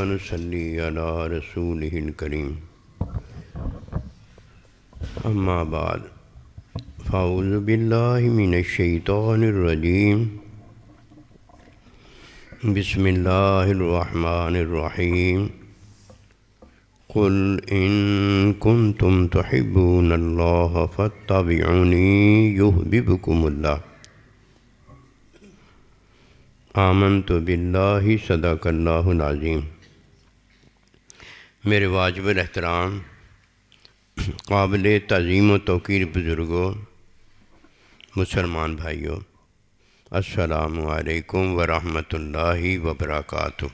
ونصلي على رسوله الكريم أما بعد فأعوذ بالله من الشيطان الرجيم بسم الله الرحمن الرحيم قل إن كنتم تحبون الله فاتبعوني يحببكم الله آمنت باللہ صدق اللہ العظیم۔ میرے واجب الاحترام قابل تعظیم و توقیر بزرگوں، مسلمان بھائیوں، السلام علیکم ورحمۃ اللہ وبرکاتہ۔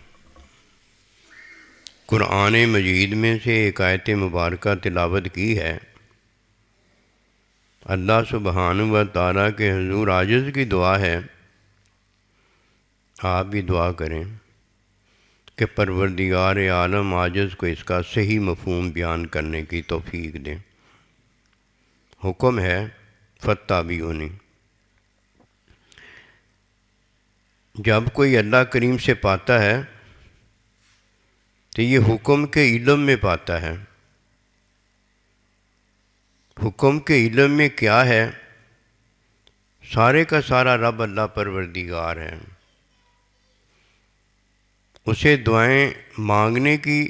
قرآن مجید میں سے ایک آیت مبارکہ تلاوت کی ہے۔ اللہ سبحانہ و تعالیٰ کے حضور عاجز کی دعا ہے، آپ بھی دعا کریں کہ پروردگار عالم عاجز کو اس کا صحیح مفہوم بیان کرنے کی توفیق دیں۔ حکم ہے فاتبعونی۔ جب کوئی اللہ کریم سے پاتا ہے تو یہ حکم کے علم میں پاتا ہے۔ حکم کے علم میں کیا ہے؟ سارے کا سارا رب اللہ پروردگار ہے۔ اسے دعائیں مانگنے کی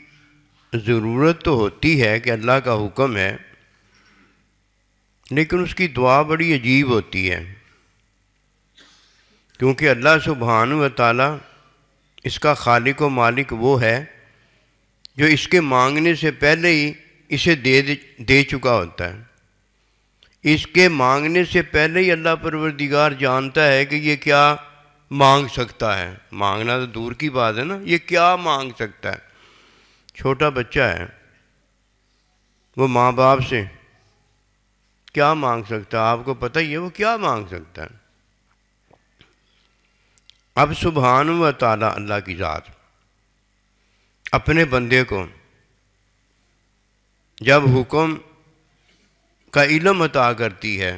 ضرورت تو ہوتی ہے کہ اللہ کا حکم ہے، لیکن اس کی دعا بڑی عجیب ہوتی ہے، کیونکہ اللہ سبحانہ و تعالیٰ اس کا خالق و مالک وہ ہے جو اس کے مانگنے سے پہلے ہی اسے دے چکا ہوتا ہے۔ اس کے مانگنے سے پہلے ہی اللہ پروردگار جانتا ہے کہ یہ کیا مانگ سکتا ہے۔ مانگنا تو دور کی بات ہے نا، یہ کیا مانگ سکتا ہے۔ چھوٹا بچہ ہے، وہ ماں باپ سے کیا مانگ سکتا ہے؟ آپ کو پتہ ہی ہے وہ کیا مانگ سکتا ہے۔ اب سبحانہ و تعالیٰ اللہ کی ذات اپنے بندے کو جب حکم کا علم عطا کرتی ہے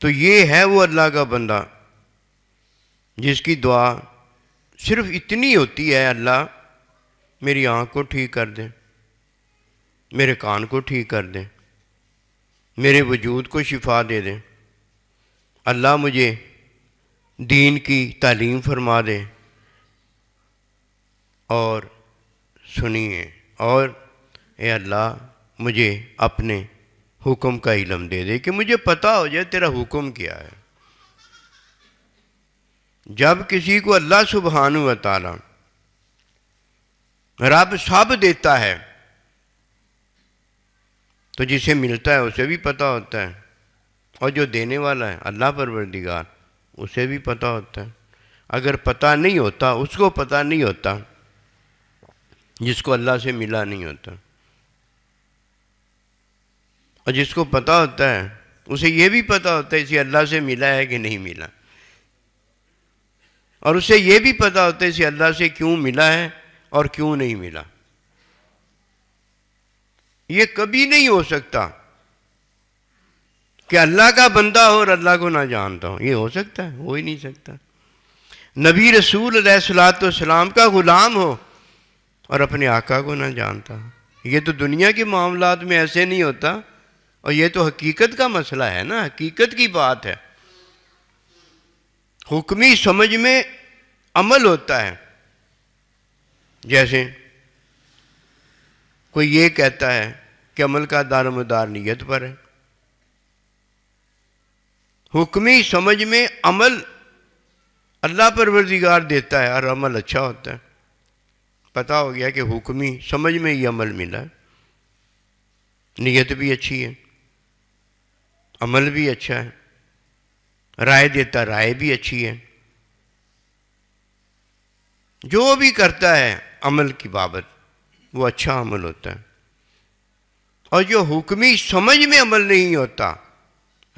تو یہ ہے وہ اللہ کا بندہ جس کی دعا صرف اتنی ہوتی ہے، اللہ میری آنکھ کو ٹھیک کر دے، میرے کان کو ٹھیک کر دے، میرے وجود کو شفا دے دے، اللہ مجھے دین کی تعلیم فرما دے، اور سنیے، اور اے اللہ مجھے اپنے حکم کا علم دے دے کہ مجھے پتہ ہو جائے تیرا حکم کیا ہے۔ جب کسی کو اللہ سبحانہ و تعالیٰ رب سب دیتا ہے تو جسے ملتا ہے اسے بھی پتہ ہوتا ہے، اور جو دینے والا ہے اللہ پروردگار اسے بھی پتہ ہوتا ہے۔ اگر پتہ نہیں ہوتا، اس کو پتہ نہیں ہوتا جس کو اللہ سے ملا نہیں ہوتا، اور جس کو پتہ ہوتا ہے اسے یہ بھی پتہ ہوتا ہے اسے اللہ سے ملا ہے کہ نہیں ملا، اور اسے یہ بھی پتہ ہوتا ہے اسے اللہ سے کیوں ملا ہے اور کیوں نہیں ملا۔ یہ کبھی نہیں ہو سکتا کہ اللہ کا بندہ ہو اور اللہ کو نہ جانتا ہو۔ یہ ہو سکتا ہے؟ ہو ہی نہیں سکتا۔ نبی رسول علیہ الصلوۃ والسلام کا غلام ہو اور اپنے آقا کو نہ جانتا ہو۔ یہ تو دنیا کے معاملات میں ایسے نہیں ہوتا، اور یہ تو حقیقت کا مسئلہ ہے نا، حقیقت کی بات ہے۔ حکمی سمجھ میں عمل ہوتا ہے، جیسے کوئی یہ کہتا ہے کہ عمل کا دار و مدار نیت پر ہے۔ حکمی سمجھ میں عمل اللہ پروردگار دیتا ہے اور عمل اچھا ہوتا ہے۔ پتہ ہو گیا کہ حکمی سمجھ میں یہ عمل ملا ہے، نیت بھی اچھی ہے، عمل بھی اچھا ہے، رائے دیتا رائے بھی اچھی ہے، جو بھی کرتا ہے عمل کی بابت وہ اچھا عمل ہوتا ہے۔ اور جو حکمی سمجھ میں عمل نہیں ہوتا،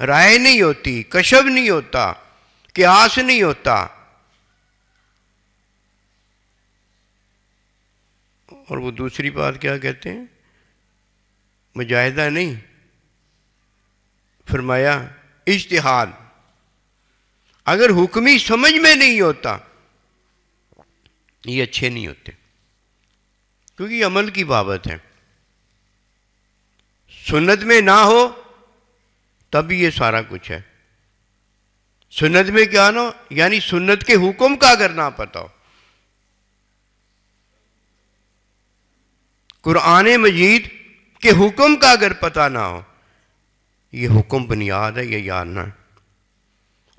رائے نہیں ہوتی، کشف نہیں ہوتا، قیاس نہیں ہوتا، اور وہ دوسری بات کیا کہتے ہیں، مجاہدہ نہیں، فرمایا اجتہاد، اگر حکمی سمجھ میں نہیں ہوتا یہ اچھے نہیں ہوتے، کیونکہ یہ عمل کی بابت ہے۔ سنت میں نہ ہو تب یہ سارا کچھ ہے۔ سنت میں کیا نہ ہو، یعنی سنت کے حکم کا اگر نہ پتہ ہو، قرآن مجید کے حکم کا اگر پتہ نہ ہو، یہ حکم بنیاد ہے، یہ جاننا ہے۔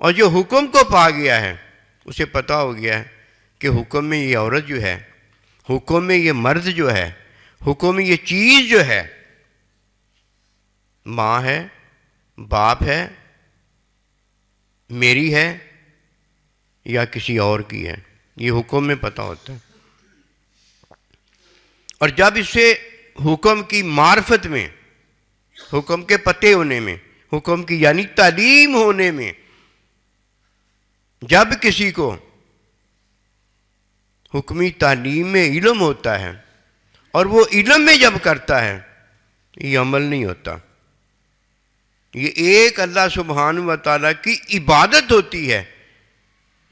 اور جو حکم کو پا گیا ہے اسے پتہ ہو گیا ہے کہ حکم میں یہ عورت جو ہے، حکم میں یہ مرد جو ہے، حکم میں یہ چیز جو ہے، ماں ہے، باپ ہے، میری ہے یا کسی اور کی ہے، یہ حکم میں پتہ ہوتا ہے۔ اور جب اسے حکم کی معرفت میں، حکم کے پتے ہونے میں، حکم کی یعنی تعلیم ہونے میں، جب کسی کو حکمی تعلیم میں علم ہوتا ہے اور وہ علم میں جب کرتا ہے، یہ عمل نہیں ہوتا، یہ ایک اللہ سبحانہ و تعالیٰ کی عبادت ہوتی ہے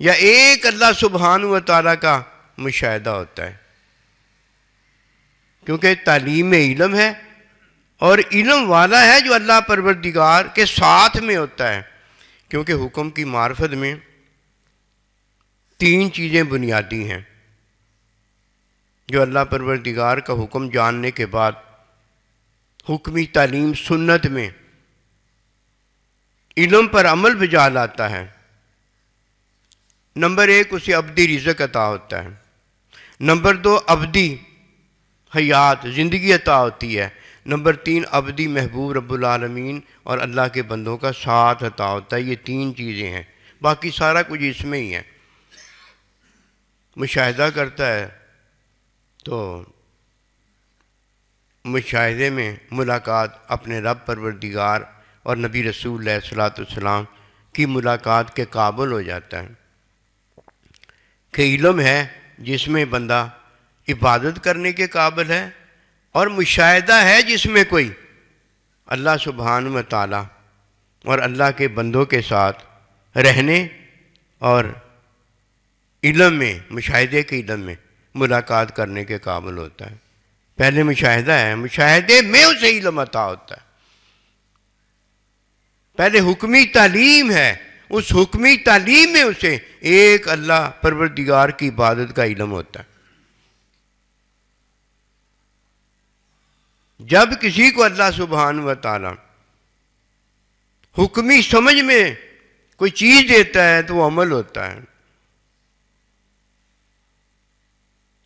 یا ایک اللہ سبحانہ و تعالیٰ کا مشاہدہ ہوتا ہے، کیونکہ تعلیم میں علم ہے، اور علم والا ہے جو اللہ پروردگار کے ساتھ میں ہوتا ہے، کیونکہ حکم کی معرفت میں تین چیزیں بنیادی ہیں جو اللہ پروردگار کا حکم جاننے کے بعد حکمی تعلیم سنت میں علم پر عمل بجا لاتا ہے۔ نمبر ایک، اسے ابدی رزق عطا ہوتا ہے۔ نمبر دو، ابدی حیات زندگی عطا ہوتی ہے۔ نمبر تین، ابدی محبوب رب العالمین اور اللہ کے بندوں کا ساتھ عطا ہوتا ہے۔ یہ تین چیزیں ہیں، باقی سارا کچھ اس میں ہی ہے۔ مشاہدہ کرتا ہے تو مشاہدے میں ملاقات اپنے رب پروردگار اور نبی رسول علیہ الصلوۃ والسلام کی ملاقات کے قابل ہو جاتا ہے کہ علم ہے جس میں بندہ عبادت کرنے کے قابل ہے، اور مشاہدہ ہے جس میں کوئی اللہ سبحانہ و تعالیٰ اور اللہ کے بندوں کے ساتھ رہنے اور علم میں، مشاہدے کے علم میں ملاقات کرنے کے قابل ہوتا ہے۔ پہلے مشاہدہ ہے، مشاہدے میں اسے علم عطا ہوتا ہے۔ پہلے حکمی تعلیم ہے، اس حکمی تعلیم میں اسے ایک اللہ پروردگار کی عبادت کا علم ہوتا ہے۔ جب کسی کو اللہ سبحانہ و تعالیٰ حکمی سمجھ میں کوئی چیز دیتا ہے تو وہ عمل ہوتا ہے،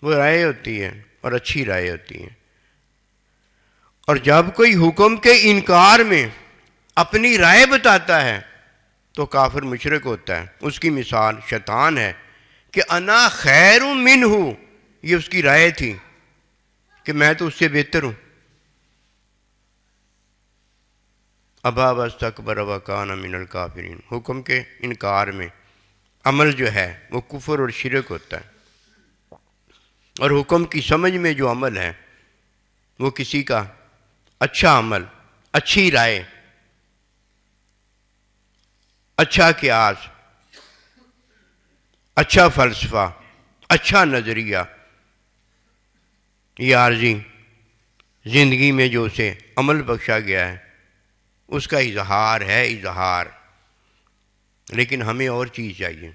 وہ رائے ہوتی ہے اور اچھی رائے ہوتی ہے۔ اور جب کوئی حکم کے انکار میں اپنی رائے بتاتا ہے تو کافر مشرک ہوتا ہے۔ اس کی مثال شیطان ہے کہ انا خیر منہ، یہ اس کی رائے تھی کہ میں تو اس سے بہتر ہوں۔ ابا واستکبر وکان من الکافرین، حکم کے انکار میں عمل جو ہے وہ کفر اور شرک ہوتا ہے، اور حکم کی سمجھ میں جو عمل ہے وہ کسی کا اچھا عمل، اچھی رائے، اچھا قیاس، اچھا فلسفہ، اچھا نظریہ، یہ عارضی زندگی میں جو اسے عمل بخشا گیا ہے اس کا اظہار ہے، اظہار۔ لیکن ہمیں اور چیز چاہیے،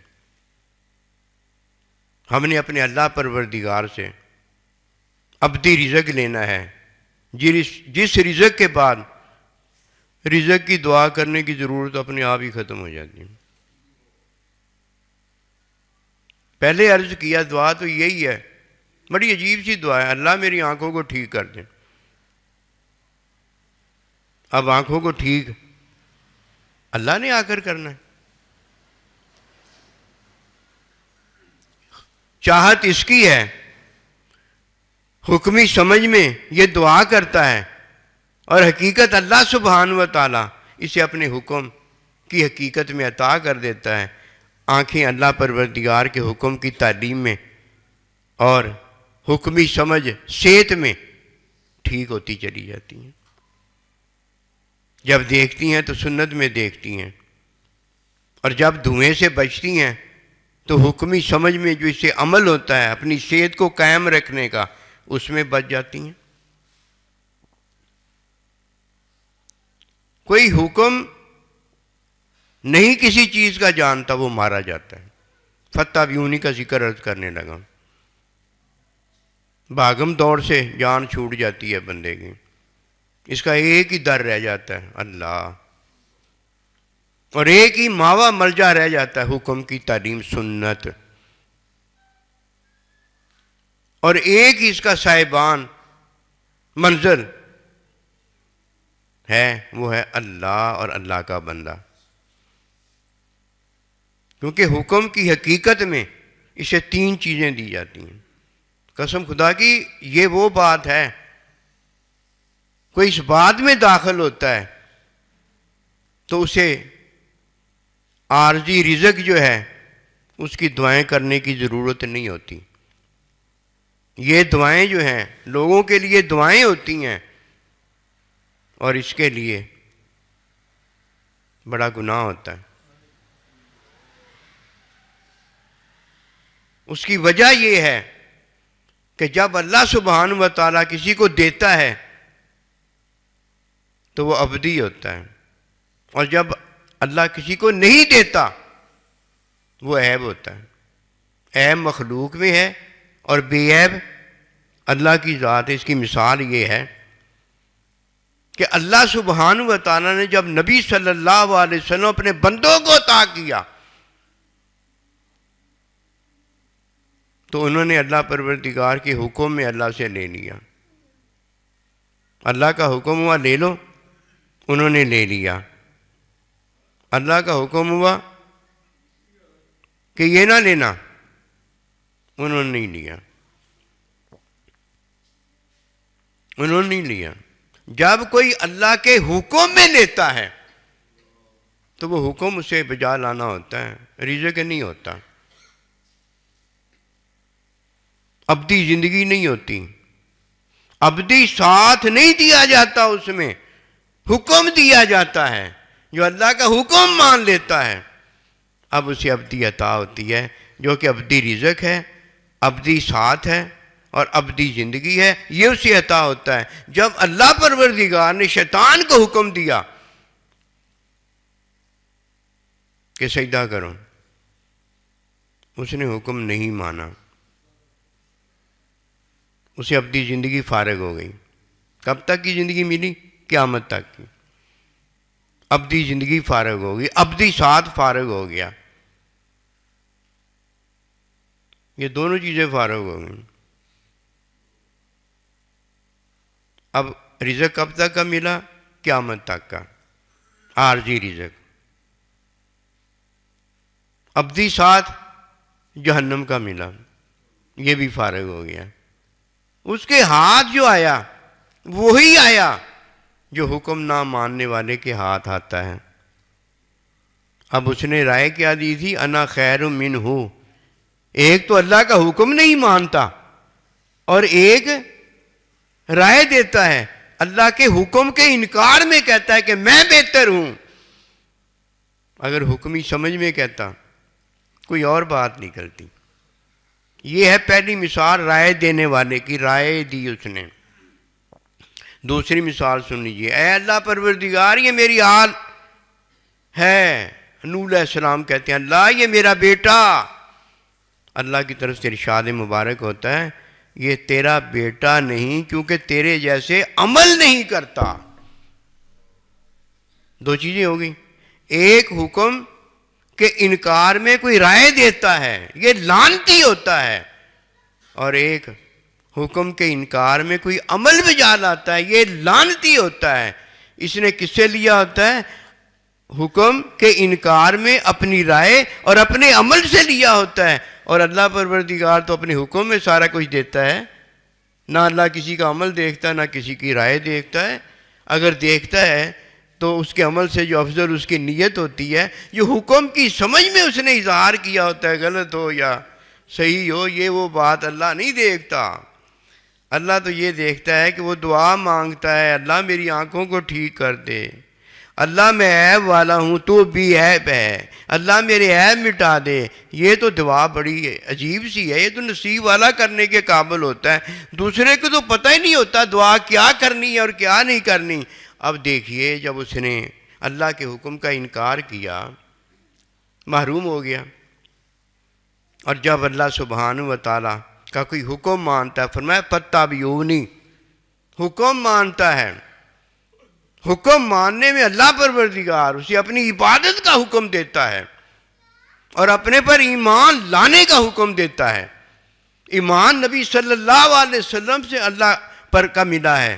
ہم نے اپنے اللہ پروردگار سے ابدی رزق لینا ہے، جس رزق کے بعد رزق کی دعا کرنے کی ضرورت اپنے آپ ہی ختم ہو جاتی ہے۔ پہلے عرض کیا دعا تو یہی ہے، بڑی عجیب سی دعا ہے، اللہ میری آنکھوں کو ٹھیک کر دیں۔ اب آنکھوں کو ٹھیک اللہ نے آ کر کرنا ہے، چاہت اس کی ہے، حکمی سمجھ میں یہ دعا کرتا ہے، اور حقیقت اللہ سبحانہ و تعالیٰ اسے اپنے حکم کی حقیقت میں عطا کر دیتا ہے۔ آنکھیں اللہ پروردگار کے حکم کی تعلیم میں اور حکمی سمجھ صحت میں ٹھیک ہوتی چلی جاتی ہیں۔ جب دیکھتی ہیں تو سنت میں دیکھتی ہیں، اور جب دھوئیں سے بچتی ہیں تو حکمی سمجھ میں جو اس سے عمل ہوتا ہے اپنی صحت کو قائم رکھنے کا، اس میں بچ جاتی ہیں۔ کوئی حکم نہیں کسی چیز کا جانتا، وہ مارا جاتا ہے۔ فتح بیونی کا ذکر عرض کرنے لگا، بھاگم دوڑ سے جان چھوٹ جاتی ہے بندے کی، اس کا ایک ہی در رہ جاتا ہے اللہ، اور ایک ہی ماوا ملجا رہ جاتا ہے حکم کی تعلیم سنت، اور ایک ہی اس کا صاحبان منزل ہے، وہ ہے اللہ اور اللہ کا بندہ۔ کیونکہ حکم کی حقیقت میں اسے 3 چیزیں دی جاتی ہیں۔ قسم خدا کی یہ وہ بات ہے، کوئی اس بات میں داخل ہوتا ہے تو اسے عارضی رزق جو ہے اس کی دعائیں کرنے کی ضرورت نہیں ہوتی۔ یہ دعائیں جو ہیں لوگوں کے لیے دعائیں ہوتی ہیں، اور اس کے لیے بڑا گناہ ہوتا ہے۔ اس کی وجہ یہ ہے کہ جب اللہ سبحانہ و تعالیٰ کسی کو دیتا ہے تو وہ ابدی ہوتا ہے، اور جب اللہ کسی کو نہیں دیتا وہ عیب ہوتا ہے۔ عیب مخلوق میں ہے اور بے عیب اللہ کی ذات ہے۔ اس کی مثال یہ ہے کہ اللہ سبحانہ و تعالیٰ نے جب نبی صلی اللہ علیہ وسلم اپنے بندوں کو عطا کیا تو انہوں نے اللہ پروردگار کے حکم میں اللہ سے لے لیا۔ اللہ کا حکم ہوا لے لو، انہوں نے لے لیا۔ اللہ کا حکم ہوا کہ یہ نہ لینا، انہوں نے نہیں لیا، انہوں نے نہیں لیا۔ جب کوئی اللہ کے حکم میں لیتا ہے تو وہ حکم اسے بجا لانا ہوتا ہے، رزق نہیں ہوتا، ابدی زندگی نہیں ہوتی، ابدی ساتھ نہیں دیا جاتا، اس میں حکم دیا جاتا ہے۔ جو اللہ کا حکم مان لیتا ہے اب اسے ابدی عطا ہوتی ہے، جو کہ ابدی رزق ہے، ابدی ساتھ ہے اور ابدی زندگی ہے، یہ اسے عطا ہوتا ہے۔ جب اللہ پروردگار نے شیطان کو حکم دیا کہ سجدہ کرو، اس نے حکم نہیں مانا، اسے ابدی زندگی فارغ ہو گئی۔ کب تک کی زندگی ملی؟ قیامت تک کی۔ ابدی زندگی فارغ ہو گئی، ابدی ساتھ فارغ ہو گیا، یہ دونوں چیزیں فارغ ہو گئیں۔ اب رزق کب تک کا ملا؟ قیامت تک کا عارضی رزق۔ ابدی ساتھ جہنم کا ملا، یہ بھی فارغ ہو گیا۔ اس کے ہاتھ جو آیا وہی آیا جو حکم نہ ماننے والے کے ہاتھ آتا ہے۔ اب اس نے رائے کیا دی تھی؟ انا خیر منہ۔ ایک تو اللہ کا حکم نہیں مانتا اور ایک رائے دیتا ہے، اللہ کے حکم کے انکار میں کہتا ہے کہ میں بہتر ہوں۔ اگر حکمی سمجھ میں کہتا کوئی اور بات نکلتی۔ یہ ہے پہلی مثال رائے دینے والے کی، رائے دی اس نے۔ دوسری مثال سن لیجیے، اے اللہ پروردگار یہ میری حال ہے۔ نوح علیہ السلام کہتے ہیں اللہ یہ میرا بیٹا، اللہ کی طرف سے ارشاد مبارک ہوتا ہے یہ تیرا بیٹا نہیں، کیونکہ تیرے جیسے عمل نہیں کرتا۔ دو چیزیں ہو گئی، ایک حکم کے انکار میں کوئی رائے دیتا ہے یہ لعنتی ہوتا ہے، اور ایک حکم کے انکار میں کوئی عمل بجا لاتا ہے یہ لعنتی ہوتا ہے۔ اس نے کس سے لیا ہوتا ہے؟ حکم کے انکار میں اپنی رائے اور اپنے عمل سے لیا ہوتا ہے، اور اللہ پروردگار تو اپنے حکم میں سارا کچھ دیتا ہے۔ نہ اللہ کسی کا عمل دیکھتا ہے نہ کسی کی رائے دیکھتا ہے۔ اگر دیکھتا ہے تو اس کے عمل سے جو افضل اس کی نیت ہوتی ہے، جو حکم کی سمجھ میں اس نے اظہار کیا ہوتا ہے، غلط ہو یا صحیح ہو، یہ وہ بات اللہ نہیں دیکھتا۔ اللہ تو یہ دیکھتا ہے کہ وہ دعا مانگتا ہے اللہ میری آنکھوں کو ٹھیک کر دے، اللہ میں عیب والا ہوں، تو بھی عیب ہے، اللہ میرے عیب مٹا دے، یہ تو دعا بڑی عجیب سی ہے، یہ تو نصیب والا کرنے کے قابل ہوتا ہے، دوسرے کو تو پتہ ہی نہیں ہوتا دعا کیا کرنی ہے اور کیا نہیں کرنی۔ اب دیکھیے جب اس نے اللہ کے حکم کا انکار کیا، محروم ہو گیا، اور جب اللہ سبحانہ و تعالیٰ کا کوئی حکم مانتا ہے، فرمایا فَاتَّبِعُونِی، حکم مانتا ہے، حکم ماننے میں اللہ پروردگار اسے اپنی عبادت کا حکم دیتا ہے اور اپنے پر ایمان لانے کا حکم دیتا ہے۔ ایمان نبی صلی اللہ علیہ وسلم سے اللہ پر کا ملا ہے،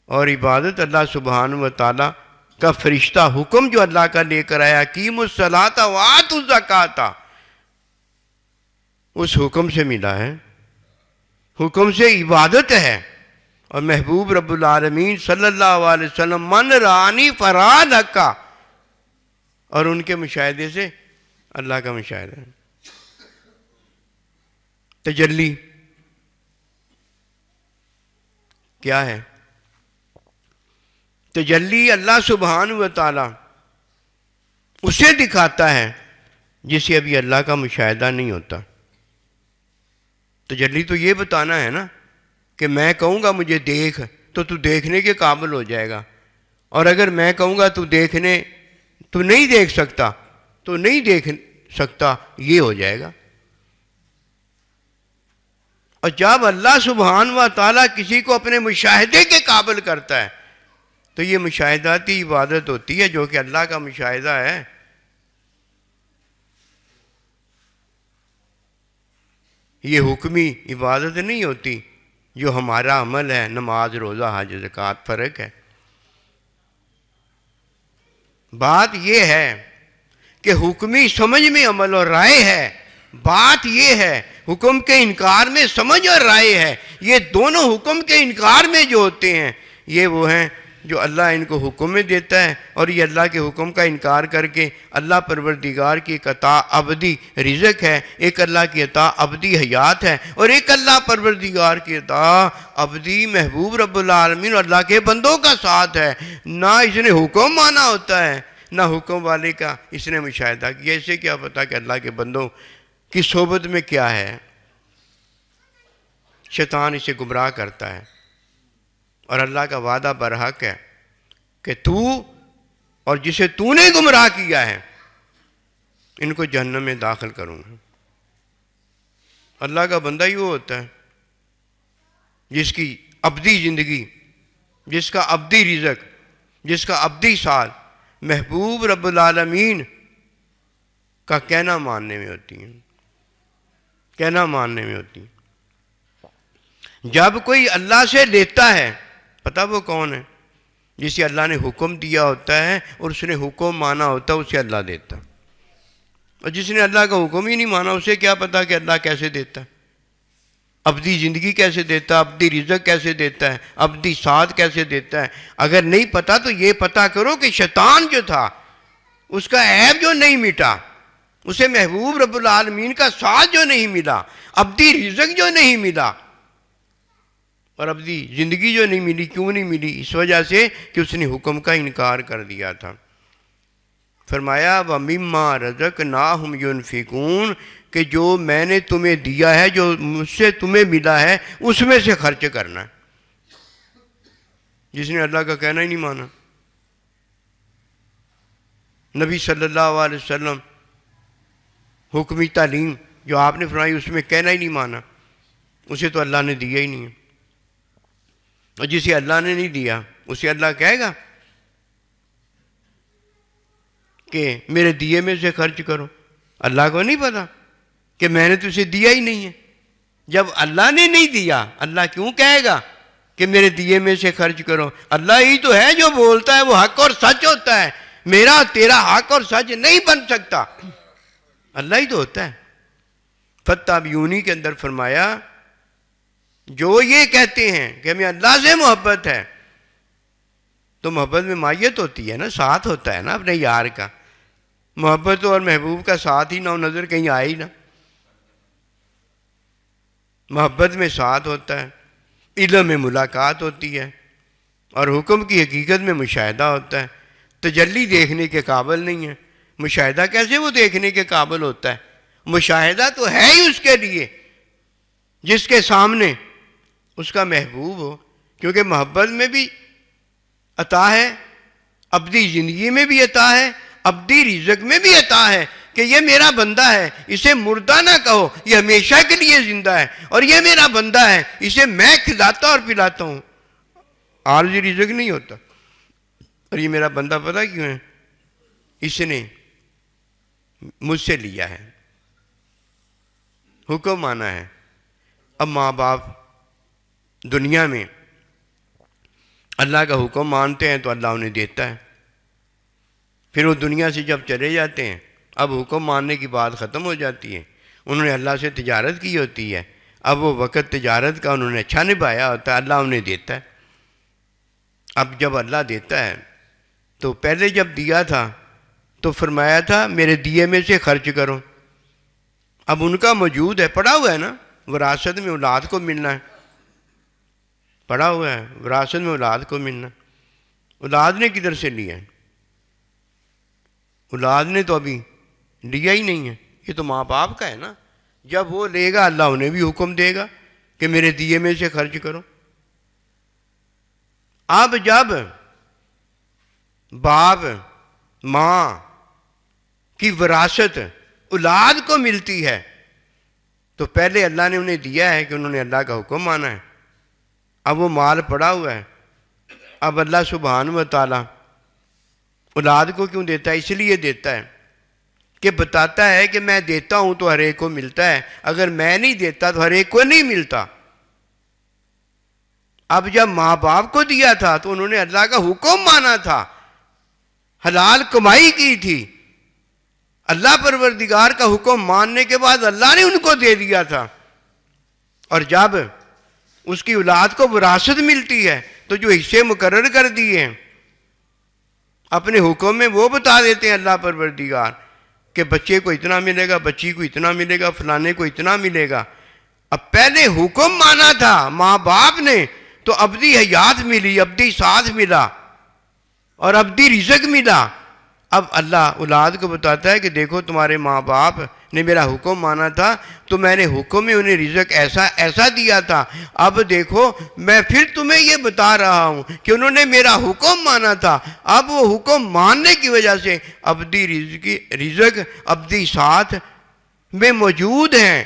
اور عبادت اللہ سبحانہ و تعالیٰ کا فرشتہ حکم جو اللہ کا لے کر آیا، اقیموا الصلاۃ وآتوا الزکاۃ، اس حکم سے ملا ہے، حکم سے عبادت ہے۔ اور محبوب رب العالمین صلی اللہ علیہ وسلم من رانی فراد حقا، اور ان کے مشاہدے سے اللہ کا مشاہدہ ہے۔ تجلی کیا ہے؟ تجلی اللہ سبحانہ و تعالیٰ اسے دکھاتا ہے جسے ابھی اللہ کا مشاہدہ نہیں ہوتا۔ تجلی تو یہ بتانا ہے نا کہ میں کہوں گا مجھے دیکھ تو دیکھنے کے قابل ہو جائے گا، اور اگر میں کہوں گا تو نہیں دیکھ سکتا تو نہیں دیکھ سکتا، یہ ہو جائے گا۔ اور جب اللہ سبحانہ و تعالیٰ کسی کو اپنے مشاہدے کے قابل کرتا ہے تو یہ مشاہداتی عبادت ہوتی ہے جو کہ اللہ کا مشاہدہ ہے۔ یہ حکمی عبادت نہیں ہوتی جو ہمارا عمل ہے، نماز روزہ حج زکوٰۃ، فرق ہے۔ بات یہ ہے کہ حکمی سمجھ میں عمل اور رائے ہے، بات یہ ہے حکم کے انکار میں سمجھ اور رائے ہے۔ یہ دونوں حکم کے انکار میں جو ہوتے ہیں یہ وہ ہیں جو اللہ ان کو حکم میں دیتا ہے، اور یہ اللہ کے حکم کا انکار کر کے اللہ پروردگار کی ایک عطا ابدی رزق ہے، ایک اللہ کی عطا ابدی حیات ہے، اور ایک اللہ پروردگار کی عطا ابدی محبوب رب العالمین اور اللہ کے بندوں کا ساتھ ہے۔ نہ اس نے حکم مانا ہوتا ہے نہ حکم والے کا اس نے مشاہدہ کیا۔ اسے کیا پتا کہ اللہ کے بندوں کی صحبت میں کیا ہے؟ شیطان اسے گمراہ کرتا ہے، اور اللہ کا وعدہ برحق ہے کہ تو اور جسے تو نے گمراہ کیا ہے ان کو جہنم میں داخل کروں گا۔ اللہ کا بندہ ہی وہ ہوتا ہے جس کی ابدی زندگی، جس کا ابدی رزق، جس کا ابدی سال محبوب رب العالمین کا کہنا ماننے میں ہوتی ہے، کہنا ماننے میں ہوتی ہے۔ جب کوئی اللہ سے لیتا ہے، پتہ وہ کون ہے؟ جسے اللہ نے حکم دیا ہوتا ہے اور اس نے حکم مانا ہوتا ہے، اسے اللہ دیتا۔ اور جس نے اللہ کا حکم ہی نہیں مانا اسے کیا پتا کہ اللہ کیسے دیتا ہے، ابدی زندگی کیسے دیتا ہے، ابدی رزق کیسے دیتا ہے، ابدی سعادت کیسے دیتا ہے۔ اگر نہیں پتا تو یہ پتا کرو کہ شیطان جو تھا اس کا عیب جو نہیں مٹا، اسے محبوب رب العالمین کا ساتھ جو نہیں ملا، ابدی رزق جو نہیں ملا، اور ابدی زندگی جو نہیں ملی، کیوں نہیں ملی؟ اس وجہ سے کہ اس نے حکم کا انکار کر دیا تھا۔ فرمایا وَمِمَّا رَزَقْنَاهُمْ يُنْفِقُونَ، کہ جو میں نے تمہیں دیا ہے، جو مجھ سے تمہیں ملا ہے، اس میں سے خرچ کرنا ہے۔ جس نے اللہ کا کہنا ہی نہیں مانا، نبی صلی اللہ علیہ وسلم حکمی تعلیم جو آپ نے فرمائی اس میں کہنا ہی نہیں مانا، اسے تو اللہ نے دیا ہی نہیں ہے۔ اور جسے اللہ نے نہیں دیا اسے اللہ کہے گا کہ میرے دیے میں سے خرچ کرو؟ اللہ کو نہیں پتا کہ میں نے تجھے دیا ہی نہیں ہے؟ جب اللہ نے نہیں دیا اللہ کیوں کہے گا کہ میرے دیے میں سے خرچ کرو؟ اللہ ہی تو ہے جو بولتا ہے وہ حق اور سچ ہوتا ہے، میرا تیرا حق اور سچ نہیں بن سکتا، اللہ ہی تو ہوتا ہے۔ فَاتَّبِعُونِی کے اندر فرمایا جو یہ کہتے ہیں کہ ہمیں اللہ سے محبت ہے، تو محبت میں مائیت ہوتی ہے نا، ساتھ ہوتا ہے نا اپنے یار کا، محبت اور محبوب کا ساتھ ہی نہ نظر کہیں آئے ہی نہ۔ محبت میں ساتھ ہوتا ہے، علم میں ملاقات ہوتی ہے، اور حکم کی حقیقت میں مشاہدہ ہوتا ہے۔ تجلی دیکھنے کے قابل نہیں ہے، مشاہدہ کیسے وہ دیکھنے کے قابل ہوتا ہے؟ مشاہدہ تو ہے ہی اس کے لیے جس کے سامنے اس کا محبوب ہو، کیونکہ محبت میں بھی عطا ہے، ابدی زندگی میں بھی عطا ہے، ابدی رزق میں بھی عطا ہے کہ یہ میرا بندہ ہے، اسے مردہ نہ کہو، یہ ہمیشہ کے لیے زندہ ہے، اور یہ میرا بندہ ہے، اسے میں کھلاتا اور پلاتا ہوں، عارضی رزق نہیں ہوتا۔ اور یہ میرا بندہ پتہ کیوں ہے؟ اس نے مجھ سے لیا ہے، حکم مانا ہے۔ اب ماں باپ دنیا میں اللہ کا حکم مانتے ہیں تو اللہ انہیں دیتا ہے، پھر وہ دنیا سے جب چلے جاتے ہیں اب حکم ماننے کی بات ختم ہو جاتی ہے، انہوں نے اللہ سے تجارت کی ہوتی ہے، اب وہ وقت تجارت کا انہوں نے اچھا نبھایا ہوتا ہے، اللہ انہیں دیتا ہے۔ اب جب اللہ دیتا ہے تو پہلے جب دیا تھا تو فرمایا تھا میرے دیے میں سے خرچ کرو، اب ان کا موجود ہے، پڑا ہوا ہے نا، وراثت میں اولاد کو ملنا ہے، پڑا ہوا ہے وراثت میں اولاد کو ملنا، اولاد نے کدھر سے لیا ہے؟ اولاد نے تو ابھی لیا ہی نہیں ہے، یہ تو ماں باپ کا ہے نا، جب وہ لے گا اللہ انہیں بھی حکم دے گا کہ میرے دیے میں سے خرچ کرو۔ اب جب باپ ماں کی وراثت اولاد کو ملتی ہے تو پہلے اللہ نے انہیں دیا ہے کہ انہوں نے اللہ کا حکم مانا ہے، اب وہ مال پڑا ہوا ہے، اب اللہ سبحانہ و تعالیٰ اولاد کو کیوں دیتا ہے؟ اس لیے دیتا ہے کہ بتاتا ہے کہ میں دیتا ہوں تو ہر ایک کو ملتا ہے، اگر میں نہیں دیتا تو ہر ایک کو نہیں ملتا۔ اب جب ماں باپ کو دیا تھا تو انہوں نے اللہ کا حکم مانا تھا، حلال کمائی کی تھی، اللہ پروردگار کا حکم ماننے کے بعد اللہ نے ان کو دے دیا تھا، اور جب اس کی اولاد کو وراثت ملتی ہے تو جو حصے مقرر کر دیے ہیں اپنے حکم میں وہ بتا دیتے ہیں اللہ پروردگار کہ بچے کو اتنا ملے گا، بچی کو اتنا ملے گا، فلانے کو اتنا ملے گا۔ اب پہلے حکم مانا تھا ماں باپ نے تو ابدی حیات ملی، ابدی ساتھ ملا اور ابدی رزق ملا۔ اب اللہ اولاد کو بتاتا ہے کہ دیکھو تمہارے ماں باپ نے میرا حکم مانا تھا تو میں نے حکم میں انہیں رزق ایسا دیا تھا، اب دیکھو میں پھر تمہیں یہ بتا رہا ہوں کہ انہوں نے میرا حکم مانا تھا، اب وہ حکم ماننے کی وجہ سے ابدی رزق ابدی ساتھ میں موجود ہیں۔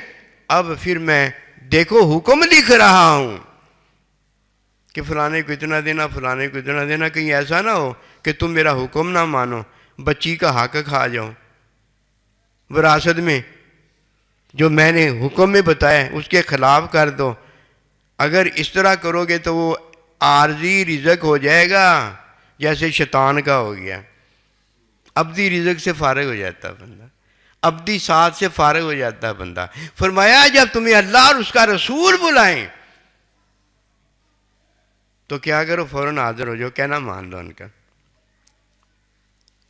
اب پھر میں دیکھو حکم لکھ رہا ہوں کہ فلانے کو اتنا دینا، فلانے کو اتنا دینا، کہیں ایسا نہ ہو کہ تم میرا حکم نہ مانو، بچی کا حق کھا جاؤ، وراثت میں جو میں نے حکم میں بتایا اس کے خلاف کر دو۔ اگر اس طرح کرو گے تو وہ عارضی رزق ہو جائے گا جیسے شیطان کا ہو گیا، ابدی رزق سے فارغ ہو جاتا بندہ، ابدی ساتھ سے فارغ ہو جاتا بندہ۔ فرمایا جب تمہیں اللہ اور اس کا رسول بلائیں تو کیا کرو؟ فوراً حاضر ہو جاؤ، کہنا مان لو ان کا۔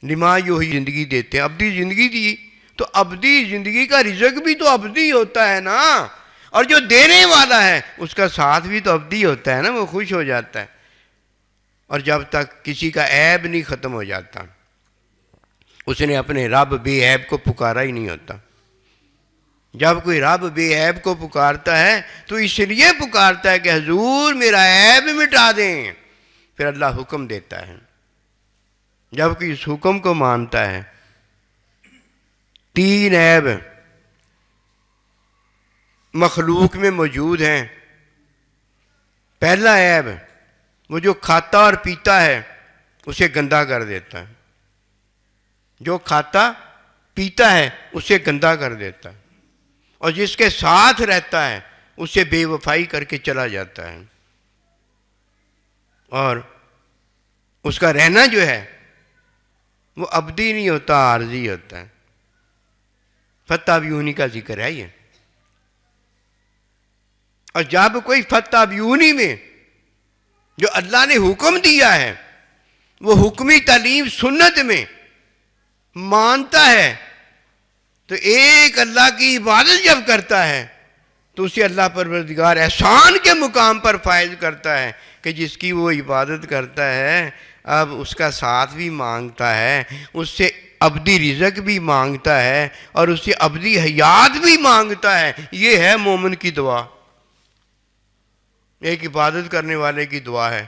لما یوں ہی زندگی دیتے ہیں، ابدی زندگی دی تو ابدی زندگی کا رزق بھی تو ابدی ہوتا ہے نا، اور جو دینے والا ہے اس کا ساتھ بھی تو ابدی ہوتا ہے نا، وہ خوش ہو جاتا ہے۔ اور جب تک کسی کا عیب نہیں ختم ہو جاتا اس نے اپنے رب بے عیب کو پکارا ہی نہیں ہوتا۔ جب کوئی رب بے عیب کو پکارتا ہے تو اس لیے پکارتا ہے کہ حضور میرا عیب مٹا دیں، پھر اللہ حکم دیتا ہے۔ جب کوئی اس حکم کو مانتا ہے، 3 عیب مخلوق میں موجود ہیں۔ پہلا عیب، وہ جو کھاتا اور پیتا ہے اسے گندا کر دیتا ہے، جو کھاتا پیتا ہے اسے گندا کر دیتا ہے، اور جس کے ساتھ رہتا ہے اسے بے وفائی کر کے چلا جاتا ہے، اور اس کا رہنا جو ہے وہ ابدی نہیں ہوتا، عارضی ہوتا ہے۔ فتح بیونی کا ذکر ہے یہ، اور جب کوئی فتح بیونی میں جو اللہ نے حکم دیا ہے وہ حکمی تعلیم سنت میں مانتا ہے تو ایک اللہ کی عبادت جب کرتا ہے تو اسے اللہ پروردگار احسان کے مقام پر فائز کرتا ہے کہ جس کی وہ عبادت کرتا ہے اب اس کا ساتھ بھی مانگتا ہے، اس سے ابدی رزق بھی مانگتا ہے، اور اس سے ابدی حیات بھی مانگتا ہے۔ یہ ہے مومن کی دعا، ایک عبادت کرنے والے کی دعا ہے۔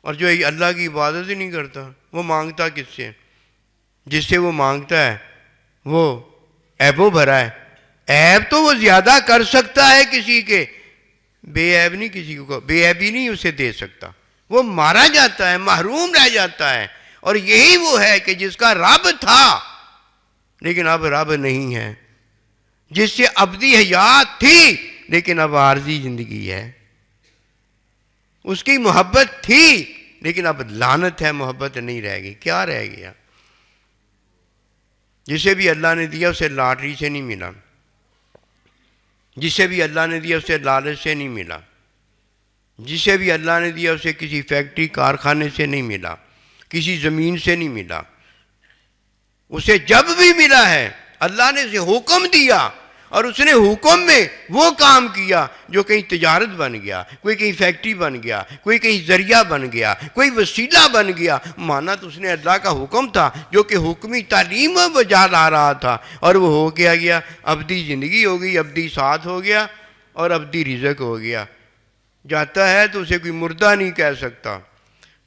اور جو اللہ کی عبادت ہی نہیں کرتا، وہ مانگتا کس سے؟ جس سے وہ مانگتا ہے وہ عیب و بھرا ہے۔ عیب تو وہ زیادہ کر سکتا ہے کسی کے، بے عیب نہیں، کسی کو بے عیبی نہیں اسے دے سکتا، وہ مارا جاتا ہے، محروم رہ جاتا ہے۔ اور یہی وہ ہے کہ جس کا رب تھا لیکن اب رب نہیں ہے، جس سے ابدی حیات تھی لیکن اب عارضی زندگی ہے، اس کی محبت تھی لیکن اب لعنت ہے، محبت نہیں رہ گئی۔ کیا رہ گیا؟ جسے بھی اللہ نے دیا اسے لاٹری سے نہیں ملا، جسے بھی اللہ نے دیا اسے لالچ سے نہیں ملا، جسے بھی اللہ نے دیا اسے کسی فیکٹری کارخانے سے نہیں ملا، کسی زمین سے نہیں ملا۔ اسے جب بھی ملا ہے اللہ نے اسے حکم دیا، اور اس نے حکم میں وہ کام کیا جو کہیں تجارت بن گیا، کوئی کہیں فیکٹری بن گیا، کوئی کہیں ذریعہ بن گیا، کوئی وسیلہ بن گیا۔ مانا تو اس نے اللہ کا حکم تھا جو کہ حکمی تعلیم بجا لا رہا تھا، اور وہ ہو گیا ابدی زندگی ہو گئی، ابدی ساتھ ہو گیا، اور ابدی رزق ہو گیا۔ جاتا ہے تو اسے کوئی مردہ نہیں کہہ سکتا،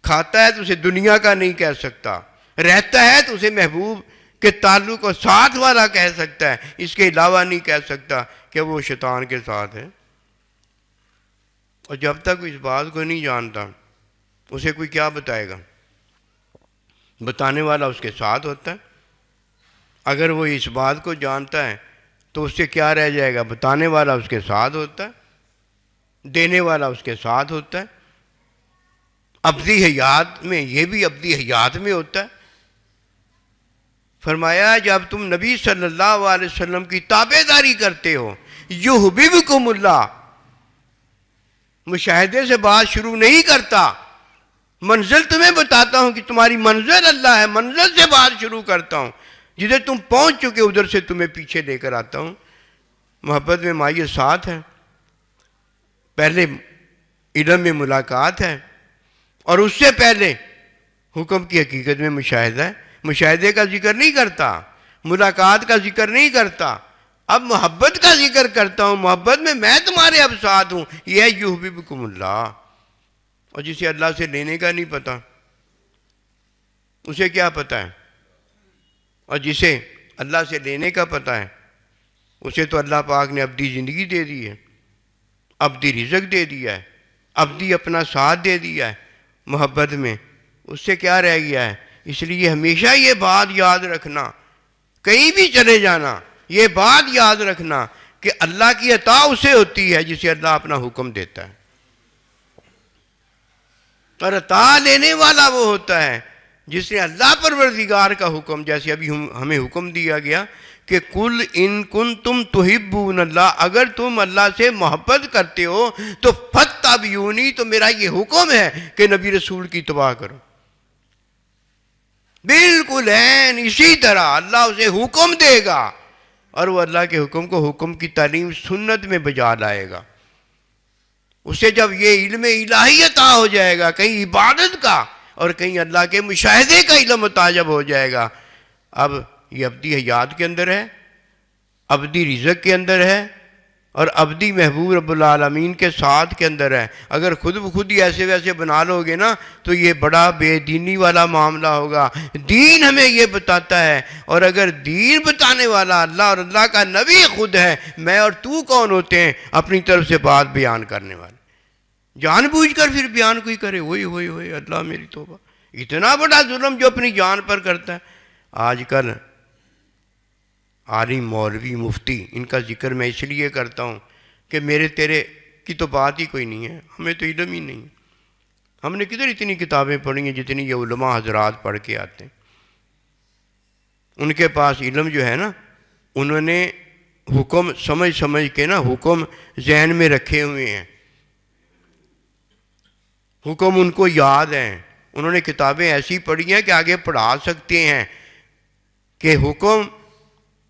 کھاتا ہے تو اسے دنیا کا نہیں کہہ سکتا، رہتا ہے تو اسے محبوب کے تعلق اور ساتھ والا کہہ سکتا ہے، اس کے علاوہ نہیں کہہ سکتا کہ وہ شیطان کے ساتھ ہے۔ اور جب تک اس بات کو نہیں جانتا اسے کوئی کیا بتائے گا؟ بتانے والا اس کے ساتھ ہوتا ہے۔ اگر وہ اس بات کو جانتا ہے تو اس سے کیا رہ جائے گا؟ بتانے والا اس کے ساتھ ہوتا ہے، دینے والا اس کے ساتھ ہوتا ہے۔ ابدی حیات میں، یہ بھی ابدی حیات میں ہوتا ہے۔ فرمایا جب تم نبی صلی اللہ علیہ وسلم کی تابعداری کرتے ہو، یحببکم اللہ، مشاہدے سے بات شروع نہیں کرتا، منزل تمہیں بتاتا ہوں کہ تمہاری منزل اللہ ہے، منزل سے بات شروع کرتا ہوں، جدھر تم پہنچ چکے ادھر سے تمہیں پیچھے لے کر آتا ہوں۔ محبت میں مائیے ساتھ ہے، پہلے علم میں ملاقات ہے، اور اس سے پہلے حکم کی حقیقت میں مشاہدہ ہے۔ مشاہدے کا ذکر نہیں کرتا، ملاقات کا ذکر نہیں کرتا، اب محبت کا ذکر کرتا ہوں۔ محبت میں تمہارے اب ساتھ ہوں، یہ ہے یحببکم اللہ۔ اور جسے اللہ سے لینے کا نہیں پتا اسے کیا پتا ہے؟ اور جسے اللہ سے لینے کا پتا ہے اسے تو اللہ پاک نے ابدی زندگی دے دی ہے، ابدی رزق دے دیا ہے، ابدی اپنا ساتھ دے دیا ہے۔ محبت میں اس سے کیا رہ گیا ہے؟ اس لیے ہمیشہ یہ بات یاد رکھنا، کہیں بھی چلے جانا یہ بات یاد رکھنا کہ اللہ کی عطا اسے ہوتی ہے جسے اللہ اپنا حکم دیتا ہے، اور عطا لینے والا وہ ہوتا ہے جس نے اللہ پروردگار کا حکم، جیسے ابھی ہمیں حکم دیا گیا کہ کل ان کنتم تحبون اللہ، اگر تم اللہ سے محبت کرتے ہو تو فاتبعونی، تو میرا یہ حکم ہے کہ نبی رسول کی اتباع کرو۔ بالکل اسی طرح اللہ اسے حکم دے گا، اور وہ اللہ کے حکم کو حکم کی تعلیم سنت میں بجا لائے گا۔ اسے جب یہ علم الہی عطا ہو جائے گا، کہیں عبادت کا اور کہیں اللہ کے مشاہدے کا علم عطا جب ہو جائے گا، اب یہ ابدی حیات کے اندر ہے، ابدی رزق کے اندر ہے، اور ابدی محبوب رب العالمین کے ساتھ کے اندر ہے۔ اگر خود بخود ہی ایسے ویسے بنا لو گے نا تو یہ بڑا بے دینی والا معاملہ ہوگا۔ دین ہمیں یہ بتاتا ہے، اور اگر دین بتانے والا اللہ اور اللہ کا نبی خود ہے، میں اور تو کون ہوتے ہیں اپنی طرف سے بات بیان کرنے والے؟ جان بوجھ کر پھر بیان کوئی کرے، ہوئی ہوئی ہوئی اللہ میری توبہ، اتنا بڑا ظلم جو اپنی جان پر کرتا ہے۔ آج کل عالم، مولوی، مفتی، ان کا ذکر میں اس لیے کرتا ہوں کہ میرے تیرے کی تو بات ہی کوئی نہیں ہے، ہمیں تو علم ہی نہیں۔ ہم نے کدھر اتنی کتابیں پڑھی ہیں جتنی یہ علماء حضرات پڑھ کے آتے ہیں؟ ان کے پاس علم جو ہے نا، انہوں نے حکم سمجھ سمجھ کے نا حکم ذہن میں رکھے ہوئے ہیں، حکم ان کو یاد ہیں، انہوں نے کتابیں ایسی پڑھی ہیں کہ آگے پڑھا سکتے ہیں کہ حکم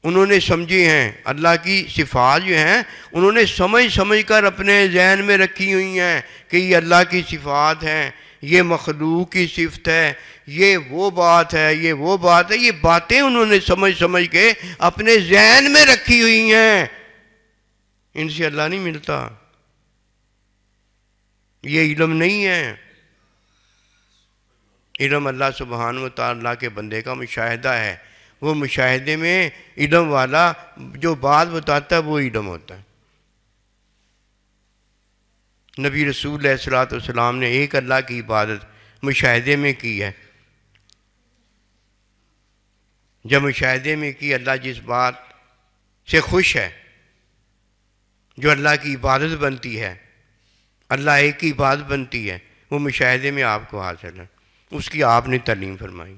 انہوں نے سمجھے ہیں، اللہ کی صفات جو ہیں انہوں نے سمجھ سمجھ کر اپنے ذہن میں رکھی ہوئی ہیں کہ یہ اللہ کی صفات ہیں، یہ مخلوق کی صفت ہے، یہ وہ بات ہے، یہ وہ بات ہے. یہ باتیں انہوں نے سمجھ سمجھ کے اپنے ذہن میں رکھی ہوئی ہیں. ان سے اللہ نہیں ملتا. یہ علم نہیں ہے. علم اللہ سبحانہ و تعالیٰ کے بندے کا مشاہدہ ہے. وہ مشاہدے میں علم والا جو بات بتاتا ہے وہ علم ہوتا ہے. نبی رسول علیہ الصلوۃ والسلام نے ایک اللہ کی عبادت مشاہدے میں کی ہے. جب مشاہدے میں کی، اللہ جس بات سے خوش ہے، جو اللہ کی عبادت بنتی ہے، اللہ ایک کی عبادت بنتی ہے، وہ مشاہدے میں آپ کو حاصل ہے. اس کی آپ نے تعلیم فرمائی.